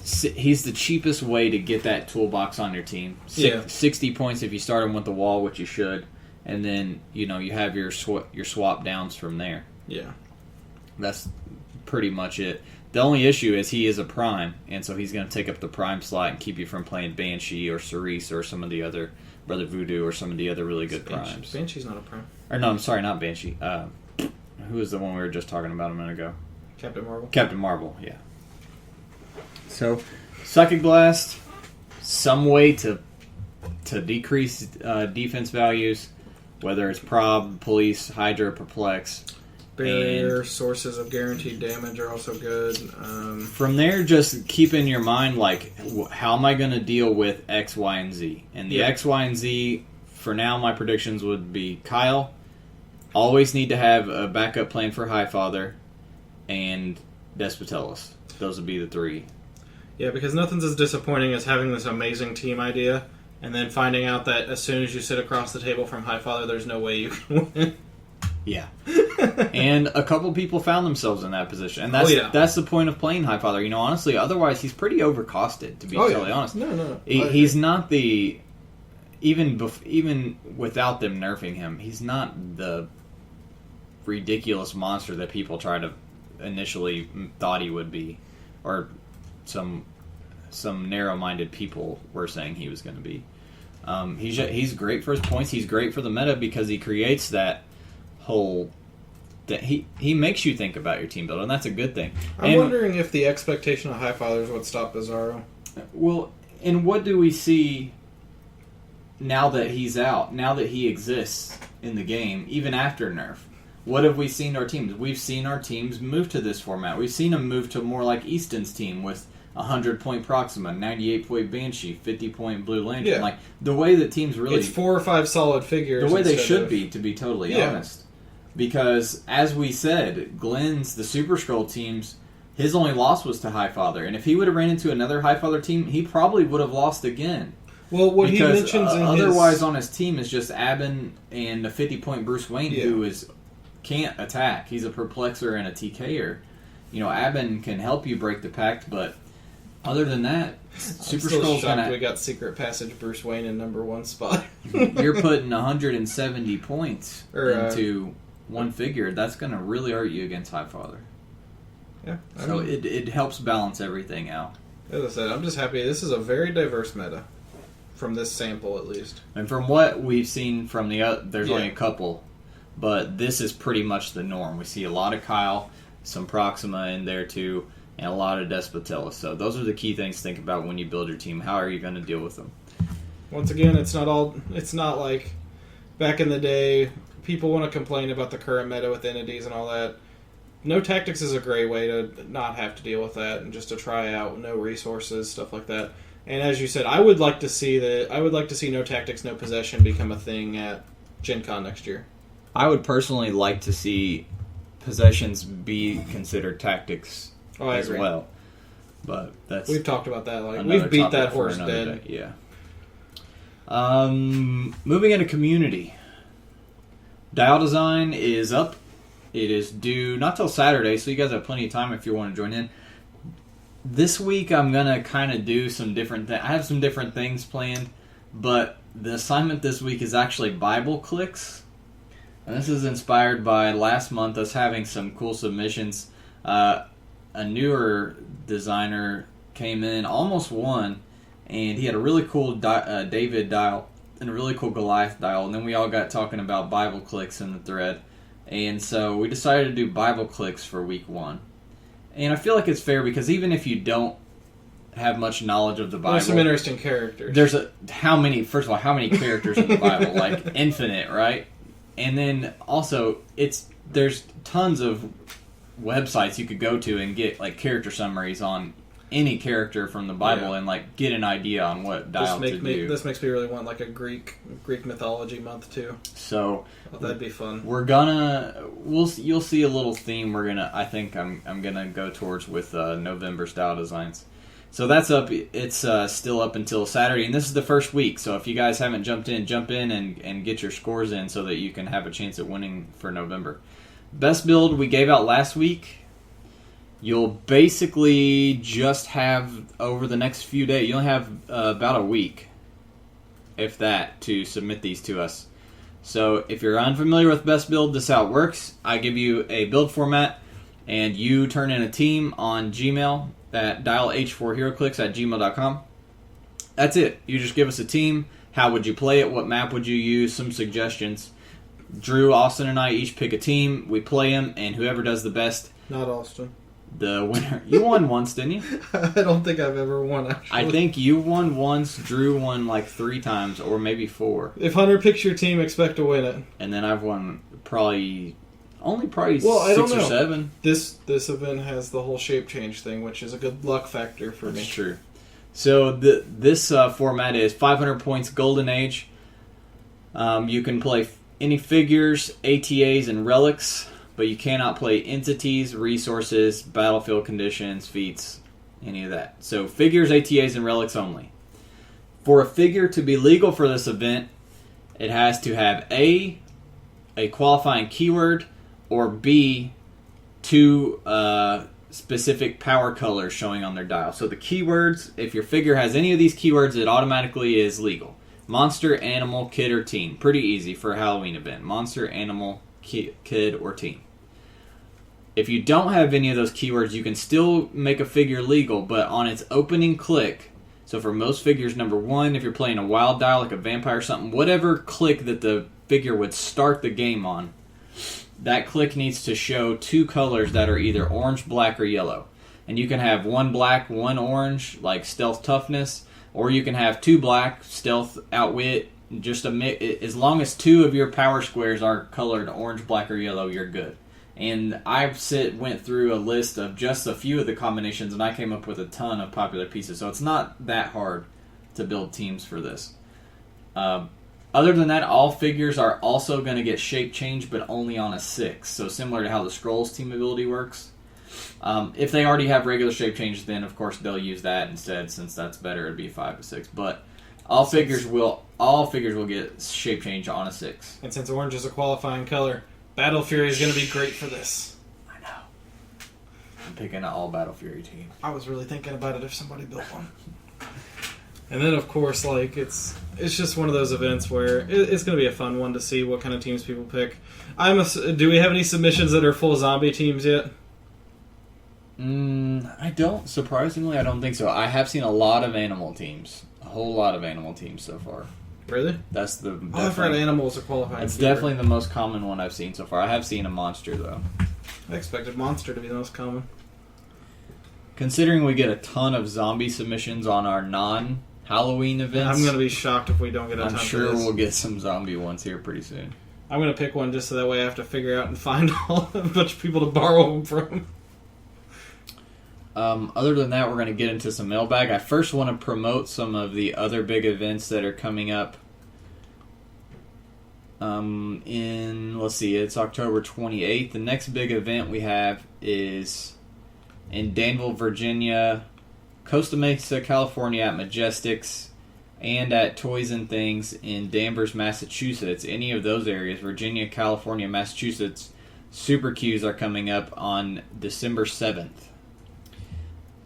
he's the cheapest way to get that toolbox on your team. 60 points if you start him with the wall, which you should, and then you have your swap downs from there. Yeah, that's pretty much it. The only issue is he is a prime, and so he's going to take up the prime slot and keep you from playing Banshee or Cerise or some of the other Brother Voodoo or some of the other really good primes. Banshee's not a prime. Or no, I'm sorry, not Banshee. Who was the one we were just talking about a minute ago? Captain Marvel. Captain Marvel, yeah. So, Psychic Blast, some way to decrease defense values, whether it's Prob, Police, Hydra, Perplex. Barrier, sources of guaranteed damage are also good. From there, just keep in your mind, like, how am I going to deal with X, Y, and Z? And the X, Y, and Z, for now, my predictions would be Kyle. Always need to have a backup plan for Highfather. And Despotellis. Those would be the 3. Yeah, because nothing's as disappointing as having this amazing team idea, and then finding out that as soon as you sit across the table from Highfather, there's no way you can win. Yeah. And a couple people found themselves in that position. And that's the point of playing Highfather. Honestly, otherwise he's pretty overcosted, to be totally honest. No. He's not the... Even without them nerfing him, he's not the ridiculous monster that people try to initially thought he would be. Or some narrow-minded people were saying he was going to be. He's great for his points. He's great for the meta because he creates that whole... that he makes you think about your team builder, and that's a good thing. I'm wondering if the expectation of Highfathers would stop Bizarro. Well, and what do we see now that he's out, now that he exists in the game, even after nerf? What have we seen our teams? We've seen our teams move to this format. We've seen them move to more like Easton's team with 100-point Proxima, 98-point Banshee, 50-point Blue Lantern. Yeah. Like, the way that teams really... It's 4 or 5 solid figures. The way they should be, to be totally honest. Because, as we said, Glenn's, the Super Skrull teams, his only loss was to Highfather. And if he would have ran into another Highfather team, he probably would have lost again. Well, what he mentions in otherwise on his team is just Abin and a 50-point Bruce Wayne who can't attack. He's a perplexer and a TKer. Abin can help you break the pact, but other than that, Super Skrull's gonna... we got Secret Passage Bruce Wayne in number 1 spot. You're putting 170 points into one figure. That's going to really hurt you against Highfather. Yeah. So it helps balance everything out. As I said, I'm just happy. This is a very diverse meta. From this sample, at least. And from what we've seen from the other, there's only a couple, but this is pretty much the norm. We see a lot of Kyle, some Proxima in there too, and a lot of Despotellis. So those are the key things to think about when you build your team. How are you going to deal with them? Once again, it's not like back in the day, people want to complain about the current meta with entities and all that. No Tactics is a great way to not have to deal with that and just to try out no resources, stuff like that. And as you said, I would like to see No Tactics, No Possession become a thing at Gen Con next year. I would personally like to see possessions be considered tactics as well. But we've talked about that. We've beat that horse dead. Yeah. Moving into community. Dial design is up. It is due not till Saturday, so you guys have plenty of time if you want to join in. This week I'm going to kind of do some different things. I have some different things planned, but the assignment this week is actually Bible clicks. And this is inspired by last month us having some cool submissions. A newer designer came in, almost won, and he had a really cool David dial and a really cool Goliath dial. And then we all got talking about Bible clicks in the thread. And so we decided to do Bible clicks for week 1. And I feel like it's fair because even if you don't have much knowledge of the Bible, there's some interesting characters. How many characters in the Bible? Like infinite, right? And then also there's tons of websites you could go to and get like character summaries on any character from the Bible and like get an idea on what dial to do. This makes me really want like a Greek mythology month too. So that'd be fun. You'll see a little theme I think I'm gonna go towards with November style designs. So that's up. It's still up until Saturday, and this is the first week. So if you guys haven't jump in and get your scores in so that you can have a chance at winning for November. Best build we gave out last week. You'll basically just have, over the next few days, you'll have about a week, if that, to submit these to us. So if you're unfamiliar with Best Build, this is how it works. I give you a build format, and you turn in a team on Gmail at dialh4heroclix@gmail.com. That's it. You just give us a team. How would you play it? What map would you use? Some suggestions. Drew, Austin, and I each pick a team. We play them, and whoever does the best... Not Austin. The winner. You won once, didn't you? I don't think I've ever won, actually. I think you won once, Drew won like 3 times, or maybe 4. If Hunter picks your team, expect to win it. And then I've won only 6 or 7. This event has the whole shape change thing, which is a good luck factor for me. That's true. So this format is 500 points Golden Age. You can play any figures, ATAs, and relics, but you cannot play entities, resources, battlefield conditions, feats, any of that. So figures, ATAs, and relics only. For a figure to be legal for this event, it has to have A qualifying keyword, or B, 2 specific power colors showing on their dial. So the keywords, if your figure has any of these keywords, it automatically is legal. Monster, animal, kid, or teen. Pretty easy for a Halloween event. Monster, animal, kid, or teen. If you don't have any of those keywords, you can still make a figure legal, but on its opening click, so for most figures, number 1, if you're playing a wild dial, like a vampire or something, whatever click that the figure would start the game on, that click needs to show 2 colors that are either orange, black, or yellow. And you can have 1 black, 1 orange, like stealth toughness, or you can have 2 black, stealth outwit, just as long as 2 of your power squares are colored orange, black, or yellow, you're good. And I went through a list of just a few of the combinations, and I came up with a ton of popular pieces. So it's not that hard to build teams for this. Other than that, all figures are also going to get shape change, but only on a 6. So similar to how the Scrolls team ability works. If they already have regular shape change, then of course they'll use that instead, since that's better. It'd be 5 to 6. But all figures will get shape change on a 6. And since orange is a qualifying color, Battle Fury is going to be great for this. I know. I'm picking an all Battle Fury team. I was really thinking about it if somebody built one. And then, of course, like it's just one of those events where it's going to be a fun one to see what kind of teams people pick. Do we have any submissions that are full zombie teams yet? I don't. Surprisingly, I don't think so. I have seen a lot of animal teams. A whole lot of animal teams so far. Really? That's I've heard animals are qualifying. It's definitely the most common one I've seen so far. I have seen a monster, though. I expected monster to be the most common. Considering we get a ton of zombie submissions on our non-Halloween events, I'm going to be shocked if we don't get a ton. I'm sure we'll get some zombie ones here pretty soon. I'm going to pick one just so that way I have to figure out and find a bunch of people to borrow them from. Other than that, we're going to get into some mailbag. I first want to promote some of the other big events that are coming up. It's October 28th. The next big event we have is in Danville, Virginia, Costa Mesa, California at Majestics. and at Toys and Things in Danvers, Massachusetts. Any of those areas, Virginia, California, Massachusetts, Super Qs are coming up on December 7th.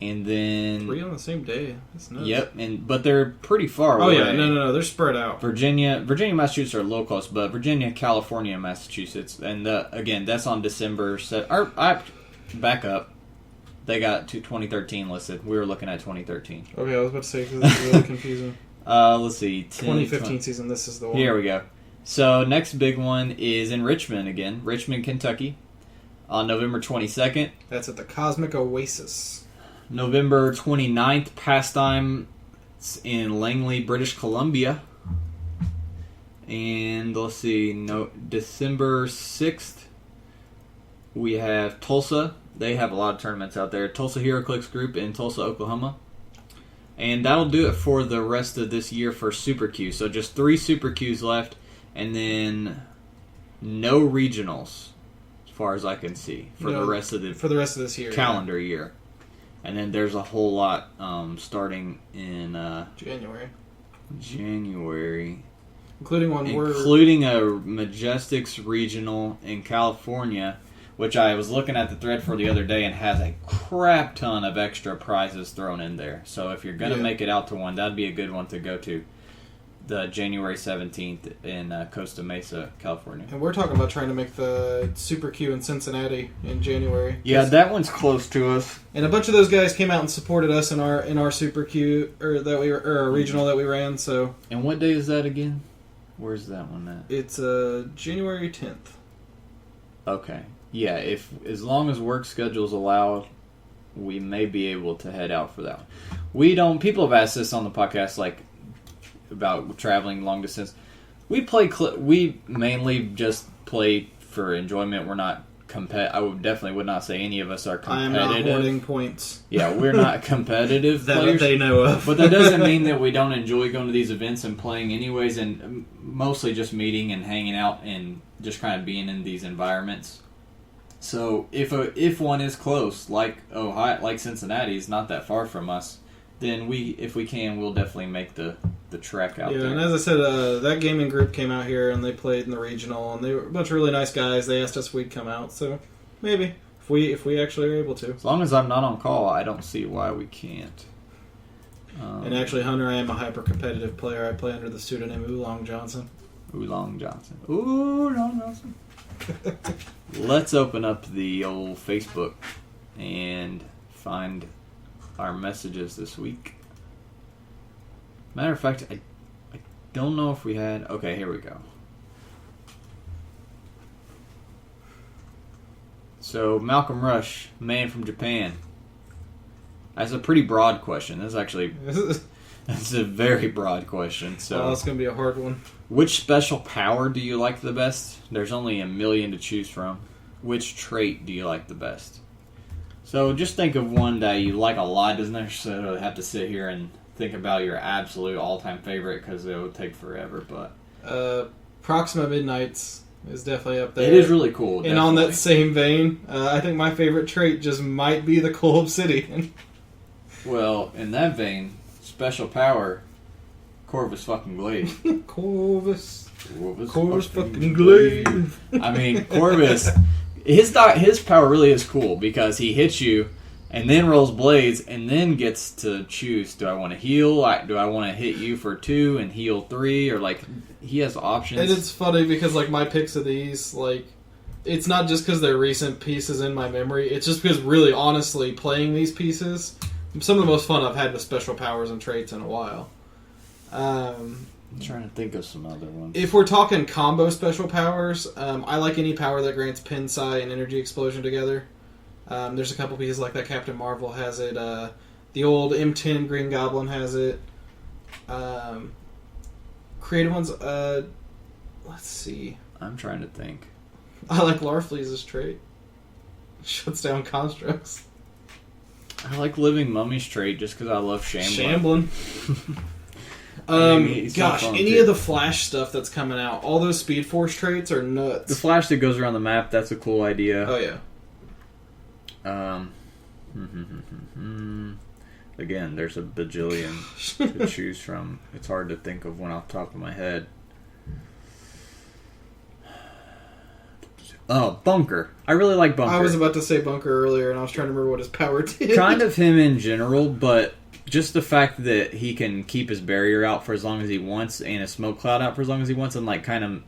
And then 3 on the same day. That's nuts. Yep, but they're pretty far away. Oh yeah, no, they're spread out. Virginia, Massachusetts are low cost, but Virginia, California, Massachusetts, and again, that's on December. Back up. They got to 2013 listed. We were looking at 2013. Okay, I was about to say because this is really confusing. Let's see. 2015 season. This is the one. Here we go. So next big one is in Richmond again, Richmond, Kentucky, on November 22nd. That's at the Cosmic Oasis. November 29th, Pastime in Langley, British Columbia. And let's see, December 6th, we have Tulsa. They have a lot of tournaments out there. Tulsa Heroclix Group in Tulsa, Oklahoma. And that'll do it for the rest of this year for Super Q. So just 3 Super Qs left, and then no regionals, as far as I can see, for the rest of this year, calendar year. And then there's a whole lot starting in January. Including a Majestics regional in California, which I was looking at the thread for the other day and has a crap ton of extra prizes thrown in there. So if you're going to make it out to one, that'd be a good one to go to. The January 17th in Costa Mesa, California. And we're talking about trying to make the Super Q in Cincinnati in January. Yeah, that one's close to us. And a bunch of those guys came out and supported us in our Super Q or our regional that we ran. So. And what day is that again? Where's that one at? It's January 10th. Okay. Yeah, as long as work schedules allow, we may be able to head out for that one. People have asked us on the podcast, about traveling long distance. We mainly just play for enjoyment. We're not I would not say any of us are competitive. I am not hoarding points. Yeah, we're not competitive that players. They know of. But that doesn't mean that we don't enjoy going to these events and playing anyways, and mostly just meeting and hanging out and just kind of being in these environments. So if one is close, like Cincinnati is not that far from us, then if we can, we'll definitely make the trek out there. Yeah, and as I said, that gaming group came out here and they played in the regional, and they were a bunch of really nice guys. They asked us if we'd come out, so maybe if we actually are able to. As long as I'm not on call, I don't see why we can't. And actually, Hunter, I am a hyper competitive player. I play under the pseudonym Oolong Johnson. Oolong Johnson. Let's open up the old Facebook and find our messages this week. Matter of fact, I don't know if we had... Okay, here we go. So, Malcolm Rush, man from Japan. That's a pretty broad question. That's actually... That's a very broad question. So, that's going to be a hard one. Which special power do you like the best? There's only a million to choose from. Which trait do you like the best? So just think of one that you like a lot. Doesn't necessarily have to sit here and think about your absolute all-time favorite because it would take forever. But Proxima Midnights is definitely up there. It is really cool. And on that same vein, I think my favorite trait just might be the Coal Obsidian. Well, in that vein, special power, Corvus fucking Glaive. Corvus fucking fucking Glaive. I mean, Corvus... His power really is cool because he hits you and then rolls blades and then gets to choose, do I want to heal? Do I want to hit you for 2 and heal 3? Or, he has options. And it's funny because, my picks of these, it's not just because they're recent pieces in my memory. It's just because, really, honestly, playing these pieces, some of the most fun I've had with special powers and traits in a while. I'm trying to think of some other ones. If we're talking combo special powers, I like any power that grants Pin Psi and Energy Explosion together. There's a couple pieces like that. Captain Marvel has it. The old M10 Green Goblin has it. Creative ones, let's see. I'm trying to think. I like Larfleeze's trait. Shuts down constructs. I like Living Mummy's trait just because I love Shambling. Gosh, any of the Flash stuff that's coming out, all those Speed Force traits are nuts. The Flash that goes around the map, that's a cool idea. Oh, yeah. again, there's a bajillion to choose from. It's hard to think of one off the top of my head. Oh, Bunker. I really like Bunker. I was about to say Bunker earlier, and I was trying to remember what his power did. Kind of him in general, but just the fact that he can keep his barrier out for as long as he wants and a smoke cloud out for as long as he wants and like kind of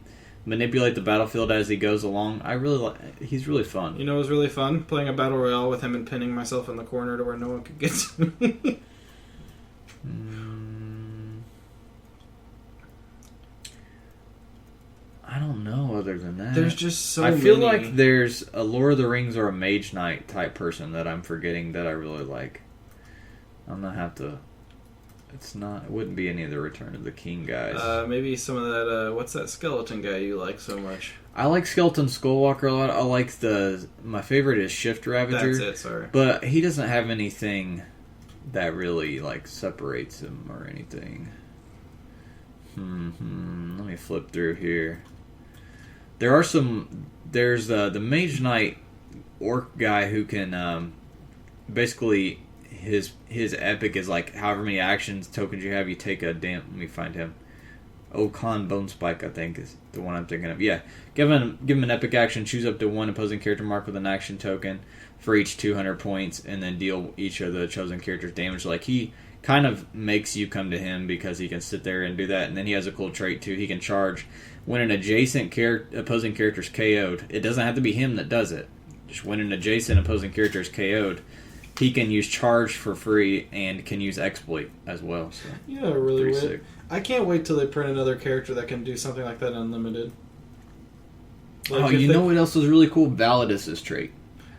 manipulate the battlefield as he goes along. I really like. He's really fun. You know, it was really fun playing a battle royale with him and pinning myself in the corner to where no one could get to me. I don't know other than that. There's just so I feel many. like there's a Lord of the Rings or a Mage Knight type person that I'm forgetting that I really like. I'm gonna have to. It wouldn't be any of the Return of the King guys. Maybe some of that, what's that skeleton guy you like so much? I like Skeleton Skullwalker a lot. I like my favorite is Shift Ravager. That's it, sorry. But he doesn't have anything that really, like, separates him or anything. Let me flip through here. There's the Mage Knight Orc guy who can, basically... His epic is like however many actions tokens you have, you take a let me find him. Khan Bone Spike, I think, is the one I'm thinking of. Yeah. Give him an epic action, choose up to one opposing character mark with an action token for each 200 points, and then deal each of the chosen characters damage. Like, he kind of makes you come to him because he can sit there and do that, and then he has a cool trait too. He can charge when an adjacent opposing character is KO'd. It doesn't have to be him that does it. Just when an adjacent opposing character is KO'd, he can use charge for free and can use exploit as well. So yeah, really pretty weird. sick. I can't wait till they print another character that can do something like that unlimited. Like you know what else was really cool? Validus's trait.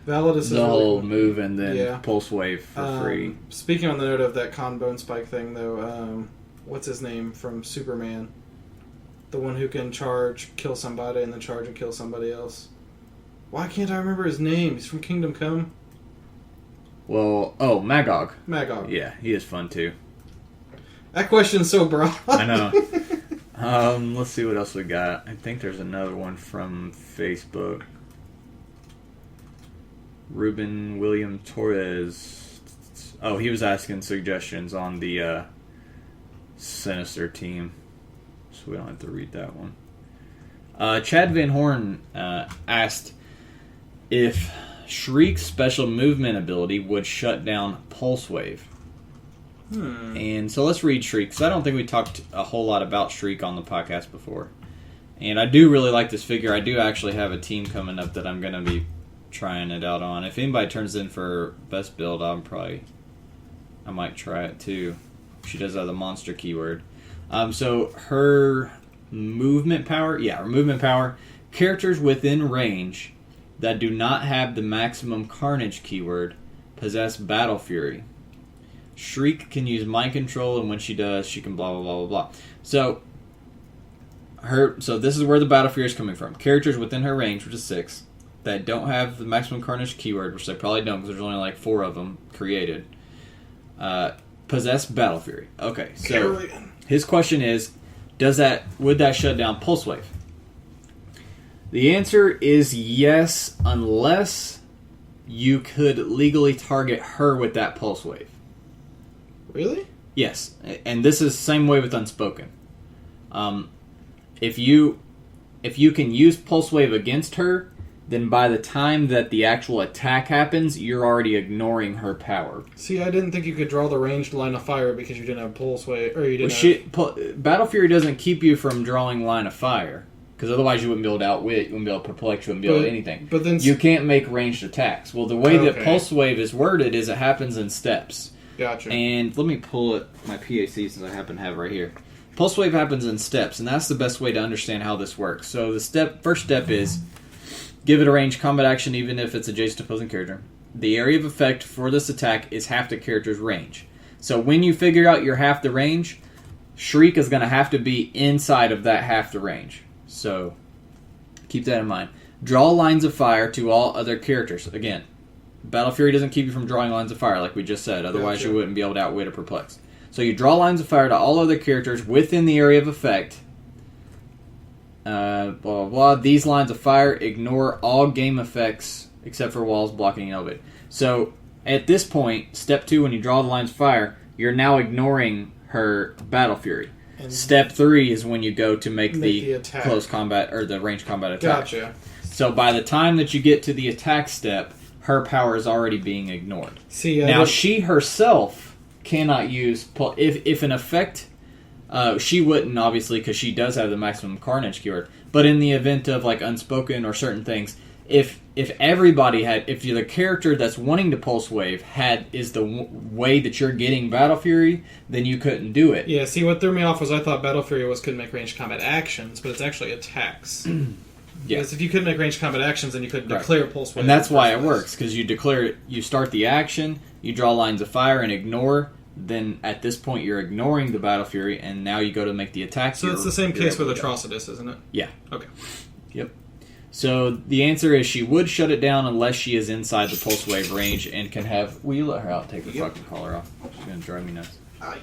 Validus is the whole really cool. Move and then Pulse Wave for free. Speaking on the note of that Khan Bone Spike thing, though, what's his name from Superman? The one who can charge, kill somebody, and then charge and kill somebody else. Why can't I remember his name? He's from Kingdom Come. Well, Magog. Magog. Yeah, he is fun too. That question's so broad. I know. Let's see what else we got. I think there's another one from Facebook. Ruben William Torres. Oh, he was asking suggestions on the Sinister team. So we don't have to read that one. Chad Van Horn asked if Shriek's special movement ability would shut down Pulse Wave. And so let's read Shriek, because I don't think we talked a whole lot about Shriek on the podcast before. And I do really like this figure. I do actually have a team coming up that I'm going to be trying it out on. If anybody turns in for best build, I might try it too. She does have the monster keyword. So her movement power, characters within range that do not have the maximum carnage keyword possess Battle Fury. Shriek can use mind control, and when she does, she can blah blah blah blah blah. So this is where the Battle Fury is coming from. Characters within her range, which is 6, that don't have the maximum carnage keyword, which they probably don't because there's only like 4 of them created, possess Battle Fury. Okay, so his question is, would that shut down Pulse Wave? The answer is yes, unless you could legally target her with that Pulse Wave. Really? Yes, and this is the same way with Unspoken. If you can use Pulse Wave against her, then by the time that the actual attack happens, you're already ignoring her power. See, I didn't think you could draw the ranged line of fire because you didn't have Pulse Wave, or you didn't have... Battle Fury doesn't keep you from drawing line of fire. Because otherwise you wouldn't be able to outwit, you wouldn't be able to perplex, you wouldn't be able to do anything. But then you can't make ranged attacks. Well, the way that Pulse Wave is worded is it happens in steps. Gotcha. And let me pull it, my PAC, since I happen to have it right here. Pulse Wave happens in steps, and that's the best way to understand how this works. So the first step is give it a ranged combat action even if it's adjacent to opposing character. The area of effect for this attack is half the character's range. So when you figure out you're half the range, Shriek is going to have to be inside of that half the range. So keep that in mind. Draw lines of fire to all other characters. Again, Battle Fury doesn't keep you from drawing lines of fire, like we just said. Otherwise, you wouldn't be able to outwit or perplex. So you draw lines of fire to all other characters within the area of effect. Blah, blah, blah. These lines of fire ignore all game effects except for walls, blocking, and elevate. So At this point, step 2, when you draw the lines of fire, you're now ignoring her Battle Fury. And step 3 is when you go to make the close combat or the range combat attack. Gotcha. So by the time that you get to the attack step, her power is already being ignored. See, now she herself cannot use if an effect. She wouldn't, obviously, because she does have the maximum carnage keyword. But in the event of like unspoken or certain things, if everybody had, if you're the character that's wanting to pulse wave is the way that you're getting Battle Fury, then you couldn't do it. Yeah. See, what threw me off was I thought Battle Fury couldn't make ranged combat actions, but it's actually attacks. Yeah. Because if you couldn't make ranged combat actions, then you couldn't declare pulse wave. And that's why it works, because you declare it. You start the action, you draw lines of fire, and ignore. Then at this point you're ignoring the Battle Fury, and now you go to make the attack. So it's the same case with Atrocitus, isn't it? Yeah. Okay. Yep. So the answer is she would shut it down unless she is inside the pulse wave range and can have. Will you let her out? Take the fucking collar off. She's gonna drive me nuts. Aye.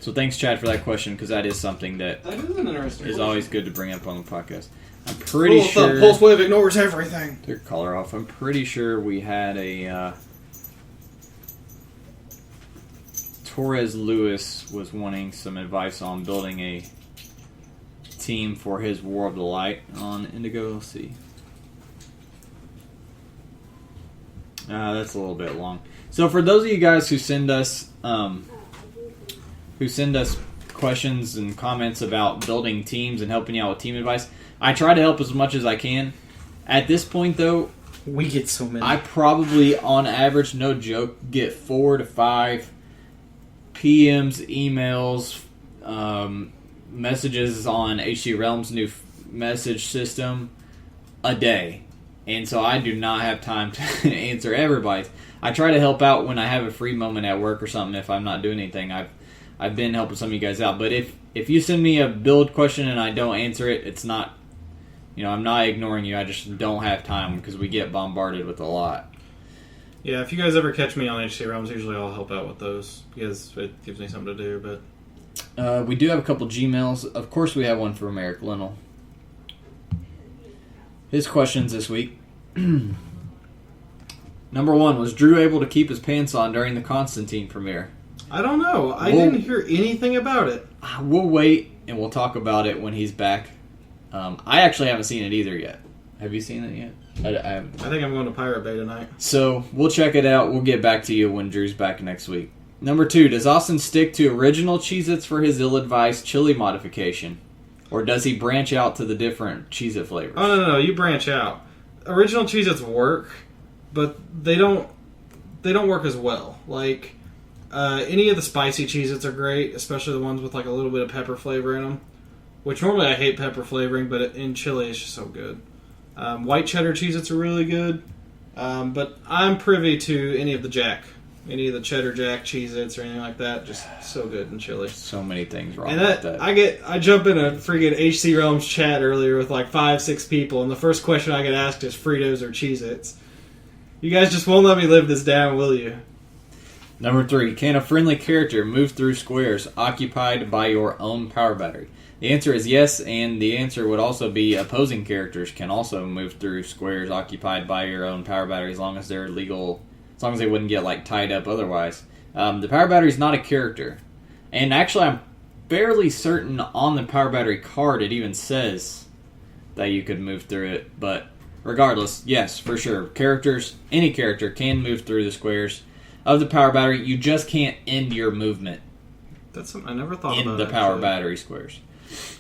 So thanks, Chad, for that question, because that is something that is an interesting. Is always good to bring up on the podcast. I'm pretty sure pulse wave ignores everything. Take the collar off. I'm pretty sure we had a. Torres Lewis was wanting some advice on building a team for his War of the Light on Indigo. Let's see. That's a little bit long. So for those of you guys who send us questions and comments about building teams and helping you out with team advice, I try to help as much as I can. At this point, though, we get so many. I probably, on average, no joke, get 4 to 5 PMs, emails, messages on HC Realm's new message system a day. And so I do not have time to answer everybody's. I try to help out when I have a free moment at work or something if I'm not doing anything. I've been helping some of you guys out. But if you send me a build question and I don't answer it, it's not, I'm not ignoring you. I just don't have time because we get bombarded with a lot. Yeah, if you guys ever catch me on HC Realms, usually I'll help out with those because it gives me something to do. But we do have a couple Gmails. Of course, we have one from Eric Linnell. His questions this week. Number 1, was Drew able to keep his pants on during the Constantine premiere? I don't know. I didn't hear anything about it. We'll wait and we'll talk about it when he's back. I actually haven't seen it either yet. Have you seen it yet? I haven't. I think I'm going to Pirate Bay tonight. So we'll check it out. We'll get back to you when Drew's back next week. Number 2, does Austin stick to original Cheez-Its for his ill-advised chili modification? Or does he branch out to the different Cheez-It flavors? Oh, no, you branch out. Original Cheez-Its work, but they don't work as well. Like, any of the spicy Cheez-Its are great, especially the ones with like a little bit of pepper flavor in them. Which normally I hate pepper flavoring, but in chili it's just so good. White cheddar Cheez-Its are really good, but I'm privy to any of the cheddar jack Cheez-Its or anything like that. Just so good in chili. So many things wrong and with that. I jump in a freaking HC Realms chat earlier with like 5-6 people, and the first question I get asked is Fritos or Cheez-Its. You guys just won't let me live this down, will you? Number 3, can a friendly character move through squares occupied by your own power battery? The answer is yes, and the answer would also be opposing characters can also move through squares occupied by your own power battery as long as they're legal, as long as they wouldn't get like tied up otherwise. The power battery is not a character, and actually I'm fairly certain on the power battery card it even says that you could move through it, but regardless, yes, for sure. Any character can move through the squares of the power battery. You just can't end your movement. That's something I never thought in about. In the power battery squares.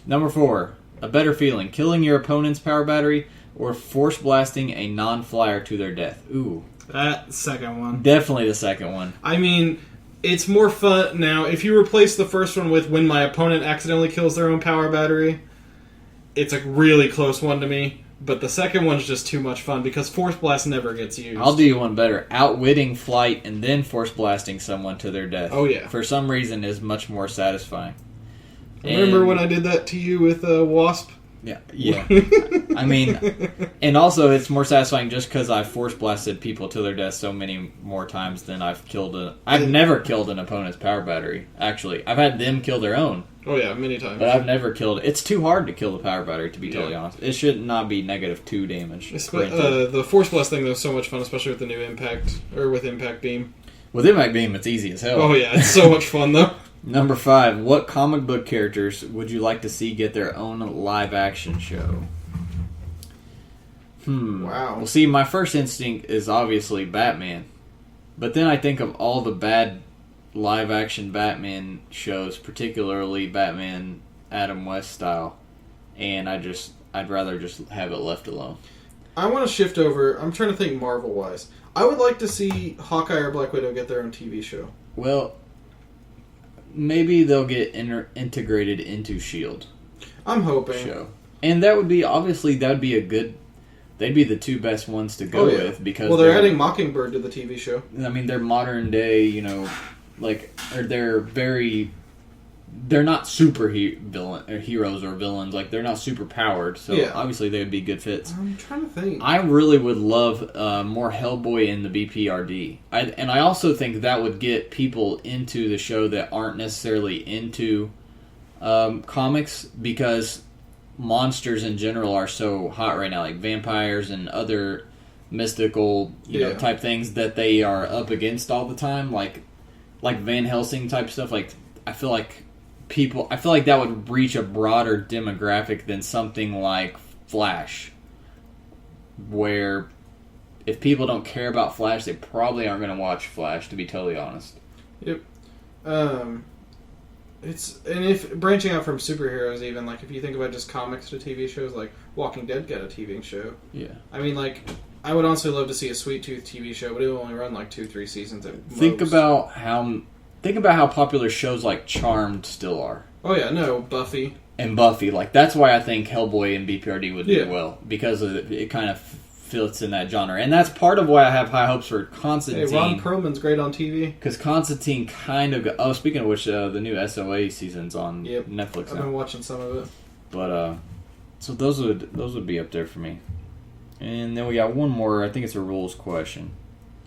Number 4, a better feeling, killing your opponent's power battery or force blasting a non-flyer to their death. Ooh. That second one. Definitely the second one. I mean, it's more fun now. If you replace the first one with when my opponent accidentally kills their own power battery, it's a really close one to me. But the second one's just too much fun because Force Blast never gets used. I'll do you one better. Outwitting flight and then Force Blasting someone to their death. Oh, yeah. For some reason is much more satisfying. Remember when I did that to you with Wasp? Yeah. I mean, and also it's more satisfying just because I've Force Blasted people to their death so many more times than I've killed I've never killed an opponent's power battery, actually. I've had them kill their own. Oh yeah, many times. But I've never killed. It's too hard to kill the power battery, to be totally honest. It should not be -2 damage. The Force Blast thing though is so much fun, especially with the new Impact Beam. With Impact Beam, it's easy as hell. Oh yeah, it's so much fun though. Number 5. What comic book characters would you like to see get their own live-action show? Wow. Well, see, my first instinct is obviously Batman. But then I think of all the bad live-action Batman shows, particularly Batman Adam West style. And I'd rather just have it left alone. I want to shift over. I'm trying to think Marvel-wise. I would like to see Hawkeye or Black Widow get their own TV show. Well, maybe they'll get integrated into S.H.I.E.L.D. I'm hoping. Show. And that would be a good... They'd be the two best ones to go with because they're adding Mockingbird to the TV show. I mean, they're modern day, they're not super heroes or villains. Like, they're not super powered, so obviously they would be good fits. I'm trying to think. I really would love more Hellboy in the BPRD. And I also think that would get people into the show that aren't necessarily into comics, because monsters in general are so hot right now, like vampires and other mystical type things that they are up against all the time, like Van Helsing type stuff. Like, I feel like that would reach a broader demographic than something like Flash, where if people don't care about Flash, they probably aren't going to watch Flash, to be totally honest. Yep. If branching out from superheroes, even, like, if you think about just comics to TV shows, like Walking Dead got a TV show. Yeah. I mean, like, I would honestly love to see a Sweet Tooth TV show, but it will only run like 2-3 seasons at most. Think about how popular shows like Charmed still are. Oh yeah, no, Buffy. And Buffy, like, that's why I think Hellboy and BPRD would do well, because it kind of fits in that genre. And that's part of why I have high hopes for Constantine. Hey, Ron Perlman's great on TV. Because Constantine kind of... speaking of which, the new SOA season's on Netflix now. I've been watching some of it. But, so those would be up there for me. And then we got one more. I think it's a rules question.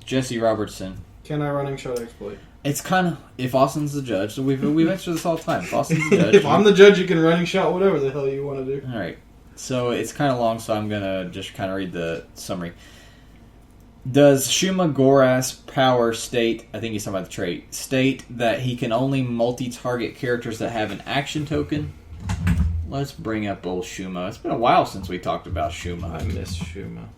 Jesse Robertson. Can I running shot exploit? It's kind of... If Austin's the judge, so we've answered this all the time. If Austin's the judge... If I'm the judge, you can running shot whatever the hell you want to do. All right. So it's kind of long, so I'm going to just kind of read the summary. Does Shuma Gorath's power state, I think he's talking about the trait, state that he can only multi-target characters that have an action token? Let's bring up old Shuma. It's been a while since we talked about Shuma. I miss Shuma.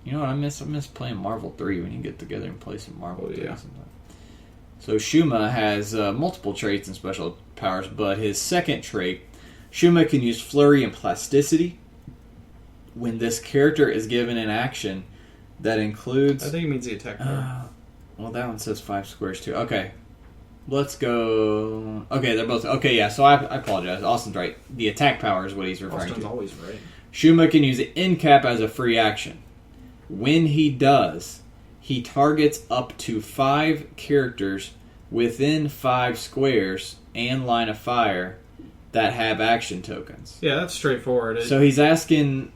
You know what I miss? I miss playing Marvel 3 when you get together and play some Marvel 3 sometime. So Shuma has multiple traits and special powers, but his second trait... Shuma can use Flurry and Plasticity when this character is given an action that includes... I think it means the attack power. Well, that one says 5 squares too. Okay. Let's go... Okay, they're both... Okay, yeah, so I apologize. Austin's right. The attack power is what he's referring Austin's to. always right. Shuma can use End Cap as a free action. When he does, he targets up to 5 characters within 5 squares and line of fire that have action tokens. Yeah, that's straightforward. So he's asking...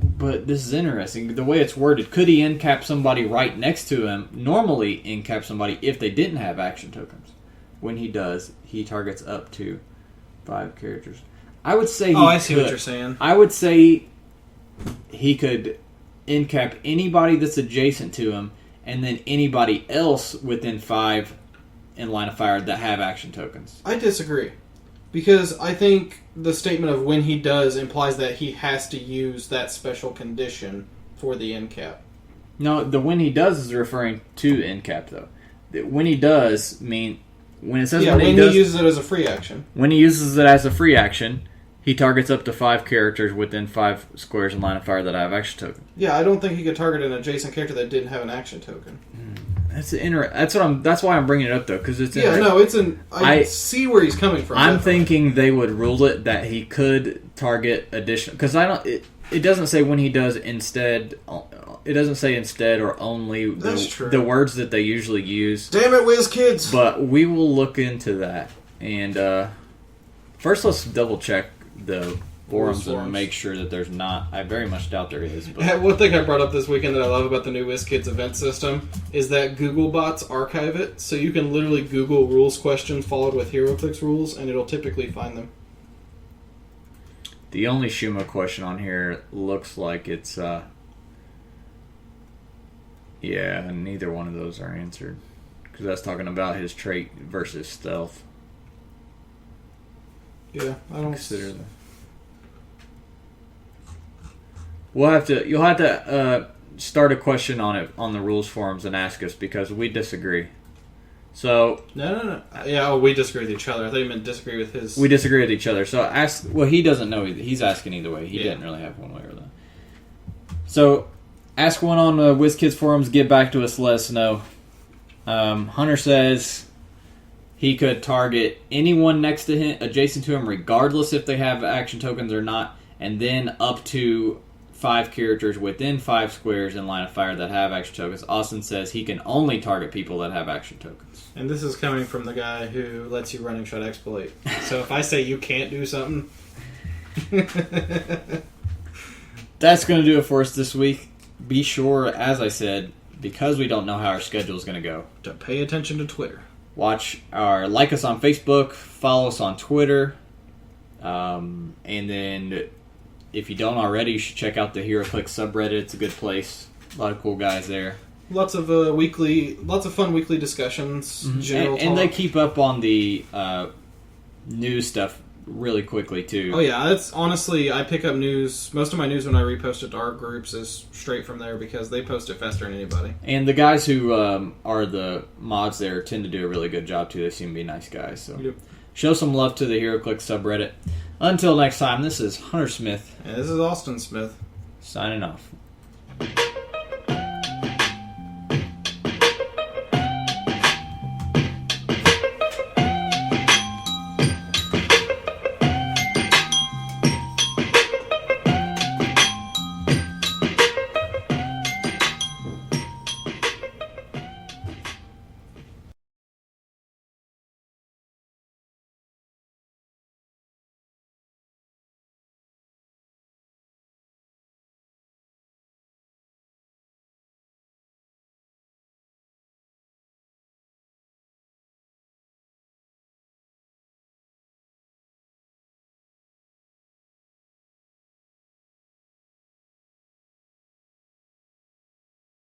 But this is interesting. The way it's worded, could he end cap somebody right next to him? Normally end cap somebody if they didn't have action tokens. When he does, he targets up to 5 characters. I would say I see what you're saying. I would say he could end cap anybody that's adjacent to him, and then anybody else within 5 in line of fire that have action tokens. I disagree. Because I think the statement of when he does implies that he has to use that special condition for the end cap. No, the when he does is referring to end cap, though. The when he does mean... When it says when he uses it as a free action. When he uses it as a free action, he targets up to 5 characters within 5 squares in line of fire that have action token. Yeah, I don't think he could target an adjacent character that didn't have an action token. That's why I'm bringing it up though, because it's I see where he's coming from. I'm thinking they would rule it that he could target additional, because it doesn't say when he does instead. It doesn't say instead or only. That's true. The words that they usually use. Damn it, whiz kids! But we will look into that. And first, let's double check the forums and make sure that there's not. I very much doubt there is. But one thing I brought up this weekend that I love about the new WizKids event system is that Google bots archive it, so you can literally Google rules questions followed with Heroclix rules, and it'll typically find them. The only Shuma question on here looks like it's, yeah, neither one of those are answered. Because that's talking about his trait versus stealth. Yeah, I don't consider that. You'll have to start a question on it on the rules forums and ask us because we disagree. So no. Yeah, we disagree with each other. I thought you meant disagree with his. We disagree with each other. So ask. Well, he doesn't know either. He's asking either way. He didn't really have one way or the. So ask one on the WizKids forums. Get back to us. Let us know. Hunter says he could target anyone next to him, adjacent to him, regardless if they have action tokens or not, and then up to 5 characters within 5 squares in line of fire that have action tokens. Austin says he can only target people that have action tokens. And this is coming from the guy who lets you running shot exploit. So if I say you can't do something... That's going to do it for us this week. Be sure, as I said, because we don't know how our schedule is going to go, to pay attention to Twitter. Like us on Facebook, follow us on Twitter, and then... If you don't already, you should check out the Heroclix subreddit. It's a good place. A lot of cool guys there. Lots of fun weekly discussions. Mm-hmm. And they keep up on the news stuff really quickly too. Oh yeah, that's honestly, I pick up news. Most of my news when I repost it to our groups is straight from there because they post it faster than anybody. And the guys who are the mods there tend to do a really good job too. They seem to be nice guys. So show some love to the Heroclix subreddit. Until next time, this is Hunter Smith. And this is Austin Smith. Signing off.